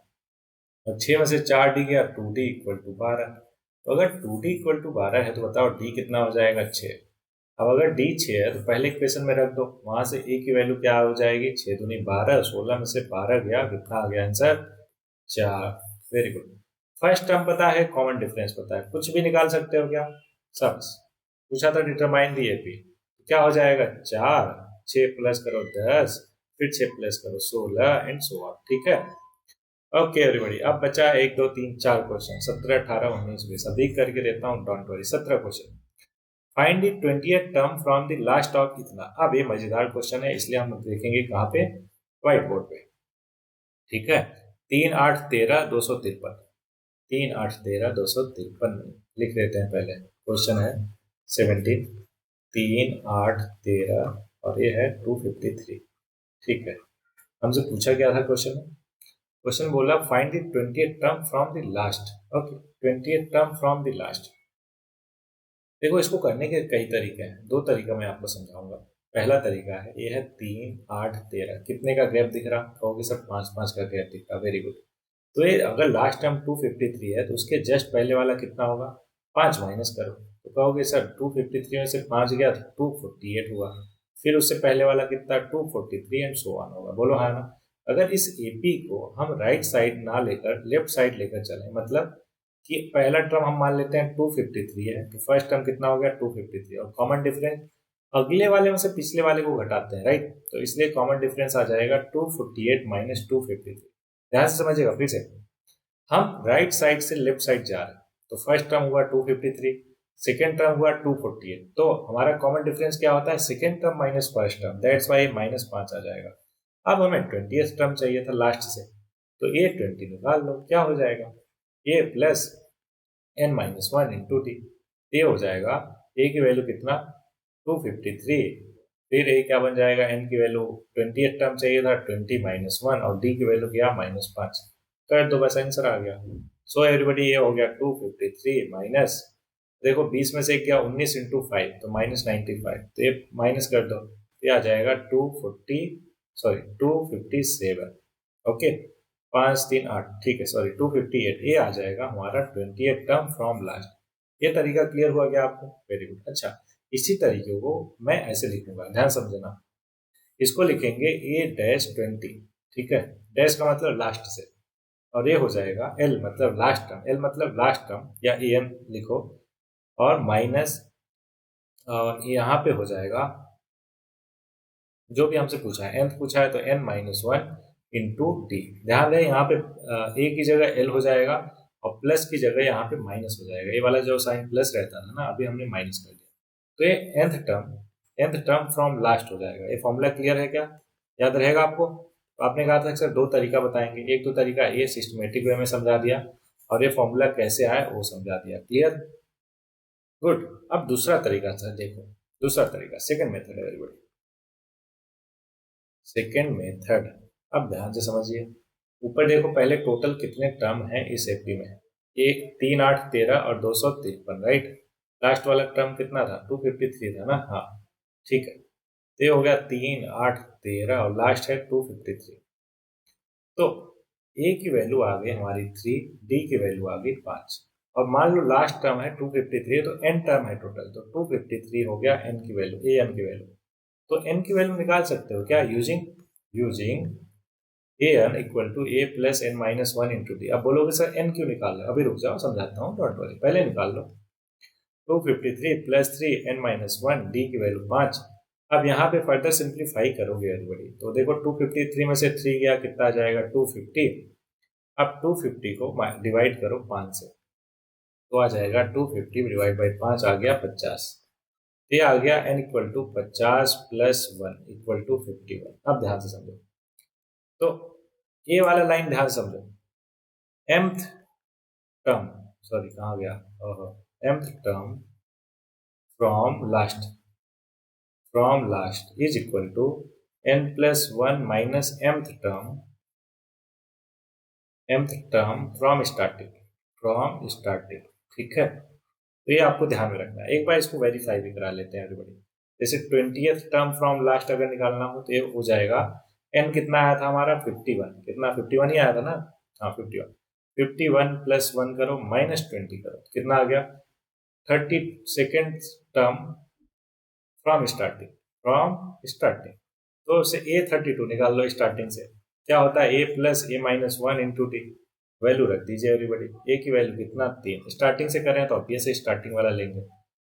और 6 में से 4d गया, 2d इक्वल टू 12। तो अगर 2d इक्वल टू 12 है तो बताओ d कितना हो जाएगा 6। अब अगर d 6 है तो पहले इक्वेशन में रख दो, वहां से a की वैल्यू क्या हो जाएगी, 6 दूनी 12, 16 में से 12 गया, कितना आ गया answer 4। Very good. First term पता है, कॉमन डिफरेंस पता है, कुछ भी निकाल सकते हो क्या। सब पूछा था डिटरमाइन दी एपी, क्या हो जाएगा 4, 6 प्लस करो 10, फिर 6 प्लस करो 16 एंड सो ऑन। ठीक है, ओके एवरीबॉडी। अब बचा 1 2 3 4 क्वेश्चन, 17 18 19 20। अभी करके देता हूँ, don't worry. 17 question. Find the 20th term from the last of इतना। अब ये मजेदार क्वेश्चन है, इसलिए हम देखेंगे कहाँ पे, व्हाइट बोर्ड पे। ठीक है, 3 8 13 253, 3 8 13 253 लिख लेते हैं। पहले क्वेश्चन है 17, 3 8 13 और ये है 253। ठीक है, हमसे पूछा क्या था क्वेश्चन में, क्वेश्चन बोला find the 20th term from the last. Okay, 20th term from the last. देखो इसको करने के कई तरीके हैं, 2 तरीका मैं आपको समझाऊंगा। पहला तरीका है, ये है 3 8 13, कितने का गैप दिख रहा, कहोगे सर 5 5 का गैप दिख रहा। Very good. तो ये अगर लास्ट टर्म 253 है तो उसके जस्ट पहले वाला कितना होगा, 5 माइनस करो। तो कहोगे सर 253 में से 5 गया तो 248 हुआ। फिर उससे पहले वाला कितना, 243 एंड सो ऑन होगा। बोलो हाँ ना। अगर इस एपी को हम राइट साइड ना लेकर लेफ्ट साइड लेकर चले, मतलब कि पहला टर्म हम मान लेते हैं 253 है, तो फर्स्ट टर्म कितना हो गया 253 और कॉमन डिफरेंस अगले वाले में से पिछले वाले को घटाते हैं, राइट। तो इसलिए कॉमन डिफरेंस आ जाएगा 248 माइनस 253। ध्यान से समझिएगा फिर से, हम राइट साइड से लेफ्ट साइड जा रहे हैं। तो फर्स्ट टर्म हुआ 253, सेकेंड टर्म हुआ 248, तो हमारा कॉमन डिफरेंस क्या होता है, second term minus first term, that's why -5 आ जाएगा। अब हमें 20th टर्म चाहिए था लास्ट से, तो ये 20 निकाल लो, क्या हो जाएगा, ए प्लस n-1 इंटू टी। ये हो जाएगा, ए की वैल्यू कितना 253, फिर ए क्या बन जाएगा, n की वैल्यू 20th टर्म चाहिए था 20-1 और डी की वैल्यू क्या -5 कर दो, बस आंसर आ गया। सो एवरीबॉडी ये हो गया 253 माइनस, देखो 20 में से क्या 19 इंटू 5 तो -95, तो ये माइनस कर दो, ये आ जाएगा 257। ओके, 5 3 8, ठीक है, सॉरी 258, ये आ जाएगा हमारा 20th टर्म फ्रॉम लास्ट। ये तरीका क्लियर हुआ क्या आपको, वेरी गुड। अच्छा, इसी तरीके को मैं ऐसे लिखूंगा, ध्यान समझना। इसको लिखेंगे A-20, ठीक है, डैश का मतलब लास्ट से, और ये हो जाएगा L मतलब लास्ट टर्म, L मतलब लास्ट टर्म या AN लिखो, और माइनस, और यहाँ पे हो जाएगा जो भी हमसे पूछा है, nth पूछा है तो n-1 इंटू टी। ध्यान दें यहाँ पे a की जगह l हो जाएगा और प्लस की जगह यहाँ पे माइनस हो जाएगा। ये वाला जो साइन प्लस रहता था ना, अभी हमने माइनस कर दिया, तो ये nth टर्म फ्रॉम लास्ट हो जाएगा। ये फॉर्मूला क्लियर है क्या? याद रहेगा आपको? तो आपने कहा था कि सर दो तरीका बताएंगे, एक तो तरीका ये सिस्टमेटिक वे में समझा दिया, और ये फॉर्मूला कैसे आए वो समझा दिया। क्लियर? गुड। अब दूसरा तरीका सर देखो, दूसरा तरीका सेकंड मेथड है। Very good. सेकंड मेथड, अब ध्यान से समझिए। ऊपर देखो पहले टोटल कितने टर्म हैं इस एपी में, एक 3 8 13 और 253, राइट। लास्ट वाला टर्म कितना था? 253 था ना? हाँ ठीक है। तो ये हो गया 3 8 13 और लास्ट है 253। तो ए की वैल्यू आ गई हमारी 3, डी की वैल्यू आ गई 5, और मान लो लास्ट टर्म है 253, तो एन टर्म है टोटल, तो 253 हो गया एन की वैल्यू, ए एन की वैल्यू। तो एन की वैल्यू निकाल सकते हो क्या? Using A N equal to A plus N minus one into D. अब बोलोगे सर एन क्यों निकाल रहे हो? अभी रुक जाओ, समझाता हूँ, डोंट वरी, पहले निकाल लो। 253 plus 3 N minus one, D की वैल्यू 5। अब यहाँ पे फर्दर सिंप्लीफाई करोगे एवरीबॉडी, तो देखो 253 में से 3 गया, कितना आ जाएगा? 250। अब 250 को डिवाइड करो 5 से, तो आ जाएगा 250 डिवाइड बाई 5 आ गया 50। ये आ गया n equal to 50 plus 1 equal to 51। अब ध्यान से समझो, तो ये वाला लाइन ध्यान से समझो। mth टर्म, सॉरी कहाँ गया, mth term from last is equal to n plus 1 minus mth term from starting. ठीक है, तो ये आपको ध्यान में रखना है। एक बार इसको वेरीफाई भी करा लेते हैं एवरीबॉडी। जैसे 20th टर्म फ्रॉम लास्ट अगर निकालना हो तो ये हो जाएगा, n कितना आया था हमारा? 51। कितना? 51 ही आया था ना? हाँ 51। 51 प्लस 1 करो माइनस 20 करो, कितना आ गया? 32nd term from starting. तो उससे A32 निकाल लो स्टार्टिंग से। क्या होता है? A plus A minus one into d. Value रख दीजिए एवरीबॉडी। ए की वैल्यू कितना? 3। स्टार्टिंग से करें तो ऑब्वियस स्टार्टिंग वाला लेंगे।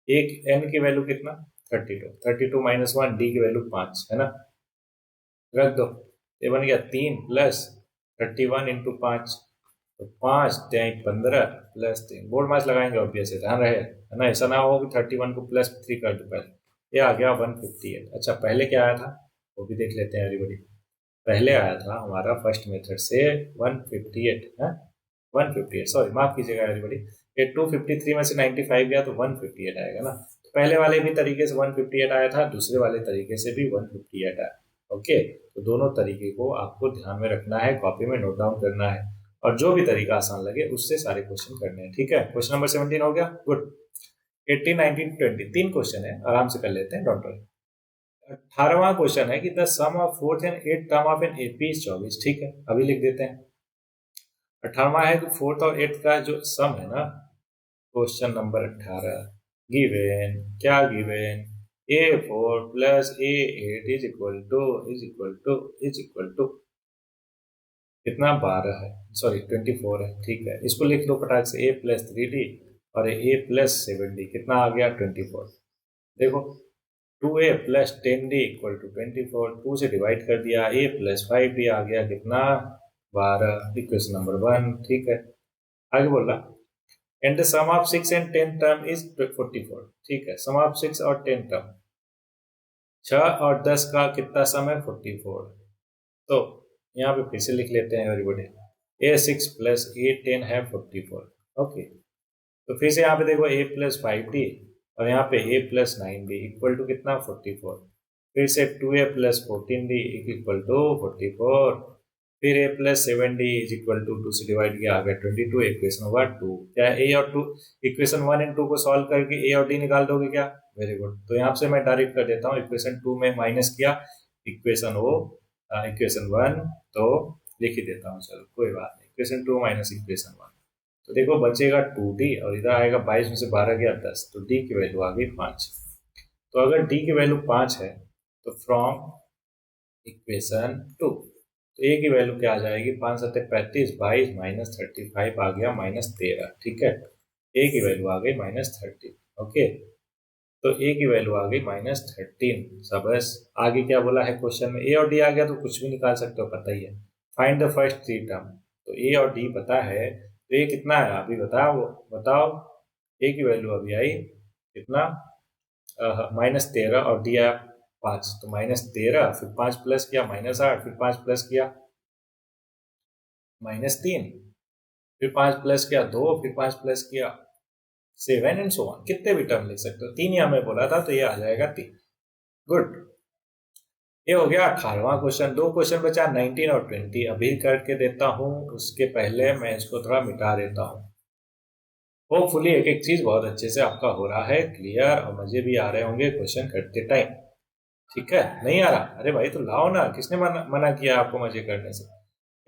एक एन की वैल्यू कितना? 32। 32 माइनस वन, डी की वैल्यू 5 है ना, रख दो। ये बन गया 3 प्लस 31 इंटू 5, तो 5 3 15 प्लस 3। बोर्ड मार्क्स लगाएंगे ऑब्वियस है, ध्यान रहे, है ना, ऐसा ना हो कि 31 को प्लस 3 कर दो पहले। ये आ गया 158। अच्छा पहले क्या आया था वो भी देख लेते हैं एवरीबॉडी। पहले आया था हमारा फर्स्ट मेथड से 158 है, 158, सॉरी माफ कीजिएगा एवरीबॉडी। ये 253 में से 95 गया तो 158 आएगा ना। तो पहले वाले भी तरीके से 158 आया था, दूसरे वाले तरीके से भी 158 आया। ओके, तो दोनों तरीके को आपको ध्यान में रखना है, कॉपी में नोट डाउन करना है, और जो भी तरीका आसान लगे उससे सारे क्वेश्चन करने हैं। ठीक है, क्वेश्चन नंबर 17 हो गया। गुड। 18 19 20 तीन क्वेश्चन है, आराम से कर लेते हैं, डोंट वरी। 18वां क्वेश्चन है कि the sum of fourth and eight term of an AP is 24। ठीक है, अभी लिख देते हैं। 18वां है कि फोर्थ और एट्थ का जो सम है ना, क्वेश्चन नंबर 18 गिवेन, क्या given? A4 plus A8 is equal to कितना? 12 है, सॉरी 24 है। ठीक है, इसको लिख दो फटाक से। A प्लस 3D और A प्लस 7D, कितना आ गया? 24। देखो 2A plus 10D equal to 24, 2 से डिवाइड कर दिया, A प्लस 5D आ गया कितना? 12। Equation number 1। ठीक है, आगे बोल रहा and the sum of 6 and 10 term is 44। ठीक है, सम ऑफ 6 और 10 टर्म, 6 और 10 का कितना सम है? 44। तो यहाँ पे फिर से लिख लेते हैं एवरीबॉडी। A6 प्लस A10 है 44। ओके, तो फिर से यहाँ पे देखो A प्लस 5D और यहाँ पे A plus 9D equal to कितना? 44। फिर से 2A plus 14D equal to 44। फिर A plus 7D is equal to 2 से डिवाइड किया, आ गया 22। इक्वेशन होगा 2। क्या A और 2, इक्वेशन 1 एंड 2 को सॉल्व करके A और D निकाल दोगे क्या? Very good. तो यहाँ से मैं डायरेक्ट कर देता हूँ, इक्वेशन 2 में माइनस किया इक्वेशन 1, तो लिख ही देता हूँ, चलो कोई बात नहीं। इक्वेशन 2 माइनस इक्वेशन 1, तो देखो बचेगा 2D और इधर आएगा 22 में से 12 गया 10, तो D की वैल्यू आ गई 5। तो अगर D की वैल्यू 5 है तो फ्रॉम इक्वेशन 2, तो A की वैल्यू क्या आ जाएगी? 5 7 35, 22 माइनस 35 आ गया माइनस 13। ठीक है, A की वैल्यू आ गई माइनस 30। ओके, तो A की वैल्यू आ गई माइनस 13। सबस आगे क्या बोला है क्वेश्चन में? A और D आ गया तो कुछ भी निकाल सकते हो, पता ही है। Find the first three term, तो A और D पता है, तो ये कितना है अभी बताओ, बताओ। ए की वैल्यू अभी आई कितना, -13 और दिया 5, तो -13, फिर 5 प्लस किया -8, फिर 5 प्लस किया -3, फिर 5 प्लस किया 2, फिर 5 प्लस किया 7 एंड सो ऑन। कितने भी टर्म लिख सकते हो, 3 ही हमें बोला था तो ये आ जाएगा 3। गुड, ये हो गया 18वां क्वेश्चन। 2 क्वेश्चन बचा 19 और 20, अभी करके देता हूं, उसके पहले मैं इसको थोड़ा मिटा देता हूं। होपफुली एक एक चीज बहुत अच्छे से आपका हो रहा है क्लियर, और मजे भी आ रहे होंगे क्वेश्चन करते टाइम। ठीक है, नहीं आ रहा, अरे भाई तो लाओ ना, किसने मना किया आपको मजे करने से।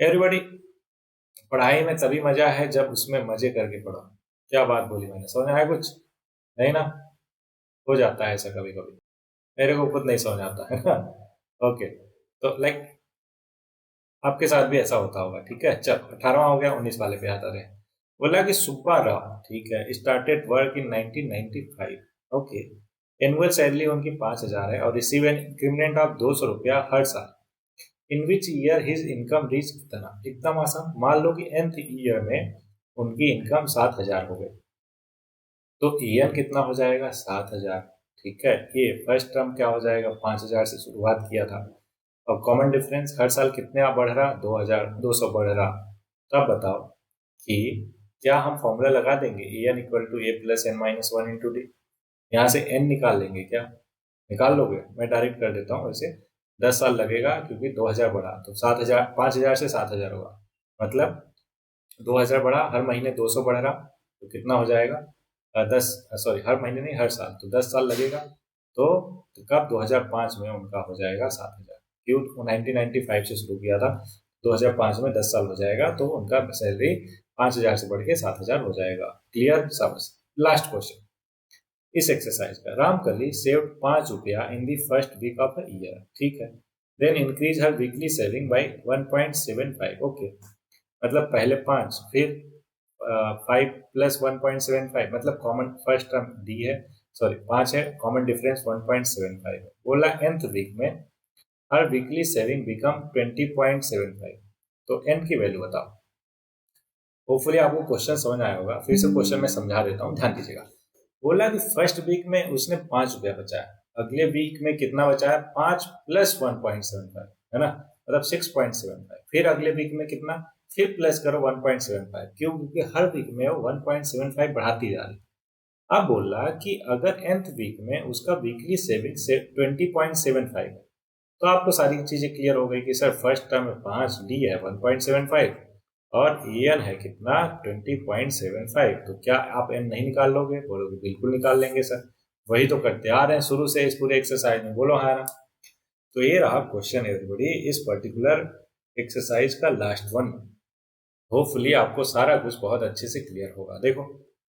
एवरीबॉडी, पढ़ाई में तभी मजा है जब उसमें मजे करके पढ़ो। क्या बात बोली मैंने, समझ आया कुछ? नहीं ना, हो जाता है ऐसा कभी कभी, मेरे को खुद नहीं समझ आता है ना। ओके, तो लाइक आपके साथ भी ऐसा होता होगा। ठीक है, चल 18वां हो गया, 19 वाले पे आता रहे। बोला कि सुब्बा राव, ठीक है, started work in 1995। Okay, annual salary उनकी 5,000 है और रिसीव एन इंक्रीमेंट ऑफ 200 रुपया हर साल। In which year his income reach कितना? एकदम आसान, मान लो कि nth ईयर में उनकी इनकम 7,000 हो गई, तो ईयर कितना हो जाएगा? 7,000। ठीक है, ये फर्स्ट टर्म क्या हो जाएगा? 5,000 से शुरुआत किया था, और कॉमन डिफरेंस हर साल कितने बढ़ रहा? 2,200 बढ़ रहा। तब बताओ कि क्या हम फॉर्मूला लगा देंगे, a N equal to A plus N minus one into d. यहाँ से एन निकाल लेंगे क्या? निकाल लोगे? मैं डायरेक्ट कर देता हूँ वैसे। 10 साल लगेगा क्योंकि 2,000 बढ़ा, तो 7,000, 5,000 से 7,000 होगा, मतलब 2,000 बढ़ा, हर महीने 200 बढ़ रहा, तो कितना हो जाएगा? 10, सॉरी हर महीने नहीं, हर साल, तो 10 साल लगेगा। तो कब? 2005 में उनका हो जाएगा 7,000। क्यों? 1995 से शुरू किया था, 2005 में 10 साल हो जाएगा, तो उनका सैलरी 5,000 से बढ़ के 7,000 हो जाएगा। क्लियर? सब। लास्ट क्वेश्चन इस एक्सरसाइज का, रामकली सेव्ड 5 रुपया in the first week of the year. ठीक है, देन इंक्रीज हर वीकली सेविंग बाई 1.75। ओके, मतलब पहले 5, फिर 5 प्लस 1.75, मतलब कॉमन फर्स्ट टर्म डी है, सॉरी 5 है, कॉमन डिफरेंस 1.75 है। बोला nth वीक में हर वीकली सेविंग बिकम 20.75, तो n की वैल्यू बताओ। होपफुली आपको क्वेश्चन समझ आया होगा, फिर से क्वेश्चन में समझा देता हूँ, ध्यान दीजिएगा। बोला कि फर्स्ट वीक में उसने 5 रुपया बचाया, अगले वीक में कितना बचाया? 5 प्लस 1.75, है ना, मतलब 6.75। फिर अगले वीक में कितना? फिर प्लस करो 1.75। क्यों? क्योंकि हर वीक में वो 1.75 बढ़ाती जा रही। अब बोला कि अगर nth वीक में उसका वीकली सेविंग से 20.75 है, तो आपको सारी चीजें क्लियर हो गई कि सर फर्स्ट टर्म में 5, डी है 1.75, और एन है कितना? 20.75। तो क्या आप एन नहीं निकाल लोगे? बोलोगे बिल्कुल निकाल लेंगे सर, वही तो करते आ रहे हैं शुरू से इस पूरे एक्सरसाइज में। बोलो हाँ ना। तो ये रहा क्वेश्चन एवरीबॉडी, इस पर्टिकुलर एक्सरसाइज का लास्ट वन। होपफुली आपको सारा कुछ बहुत अच्छे से क्लियर होगा। देखो,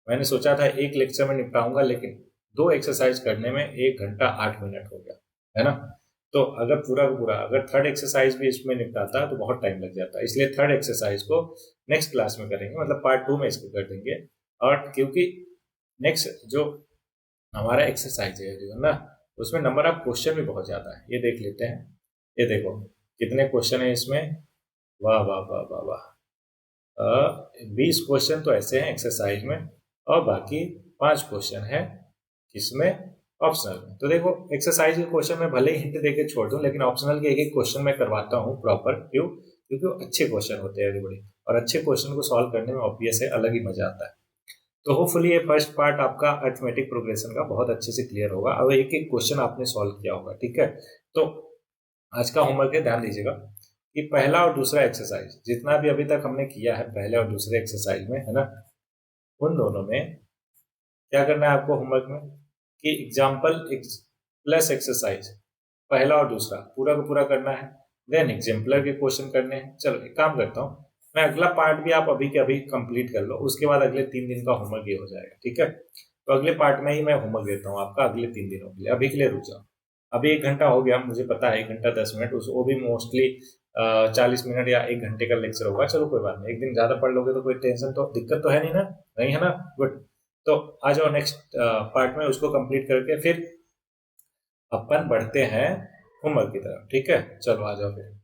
मैंने सोचा था एक लेक्चर में निपटाऊंगा, लेकिन 2 एक्सरसाइज करने में 1 घंटा 8 मिनट हो गया, है ना। तो अगर पूरा का पूरा अगर थर्ड एक्सरसाइज भी इसमें निपटाता तो बहुत टाइम लग जाता है, इसलिए थर्ड एक्सरसाइज को नेक्स्ट क्लास में करेंगे, मतलब पार्ट 2 में इसको कर देंगे। और क्योंकि नेक्स्ट जो हमारा एक्सरसाइज है जो ना, उसमें नंबर ऑफ क्वेश्चन भी बहुत ज्यादा है। ये देख लेते हैं, ये देखो कितने क्वेश्चन है इसमें। वाह वाह वाह वाह वाह, 20 क्वेश्चन तो ऐसे हैं एक्सरसाइज में, और बाकी 5 क्वेश्चन है किसमें? ऑप्शनल में। तो देखो एक्सरसाइज के क्वेश्चन में भले ही हिंट देके छोड़ दूं, लेकिन ऑप्शनल के एक एक क्वेश्चन में करवाता हूँ प्रॉपर। क्यों? क्योंकि वो अच्छे क्वेश्चन होते हैं एवरीबॉडी, और अच्छे क्वेश्चन को सॉल्व करने में ऑब्वियस है अलग ही मजा आता है। तो होपफुली ये फर्स्ट पार्ट आपका अरिथमेटिक प्रोग्रेशन का बहुत अच्छे से क्लियर होगा, और एक एक क्वेश्चन आपने सॉल्व किया होगा। ठीक है, तो आज का होमवर्क है, ध्यान दीजिएगा कि पहला और दूसरा एक्सरसाइज जितना भी अभी तक हमने किया है पहले और दूसरे एक्सरसाइज में, है ना, उन दोनों में क्या करना है आपको होमवर्क में कि एग्जाम्पल प्लस एक्सरसाइज पहला और दूसरा पूरा का पूरा करना है, देन एग्जाम्पलर के क्वेश्चन करने हैं। चलो एक काम करता हूँ, मैं अगला पार्ट भी आप अभी के अभी कंप्लीट कर लो, उसके बाद अगले 3 दिन का होमवर्क ये हो जाएगा। ठीक है, तो अगले पार्ट में ही मैं होमवर्क देता हूँ आपका अगले 3 दिनों के लिए। अभी के लिए रुक जाओ, अभी 1 घंटा हो गया, मुझे पता है 1 घंटा 10 मिनट, उस वो भी मोस्टली 40 मिनट या 1 घंटे का लेक्चर होगा। चलो कोई बात नहीं, एक दिन ज्यादा पढ़ लोगे तो कोई टेंशन, तो दिक्कत तो है नहीं ना, नहीं है ना। गुड, तो आ जाओ नेक्स्ट पार्ट में, उसको कंप्लीट करके फिर अपन बढ़ते हैं होमवर्क की तरफ। ठीक है, चलो आ जाओ फिर।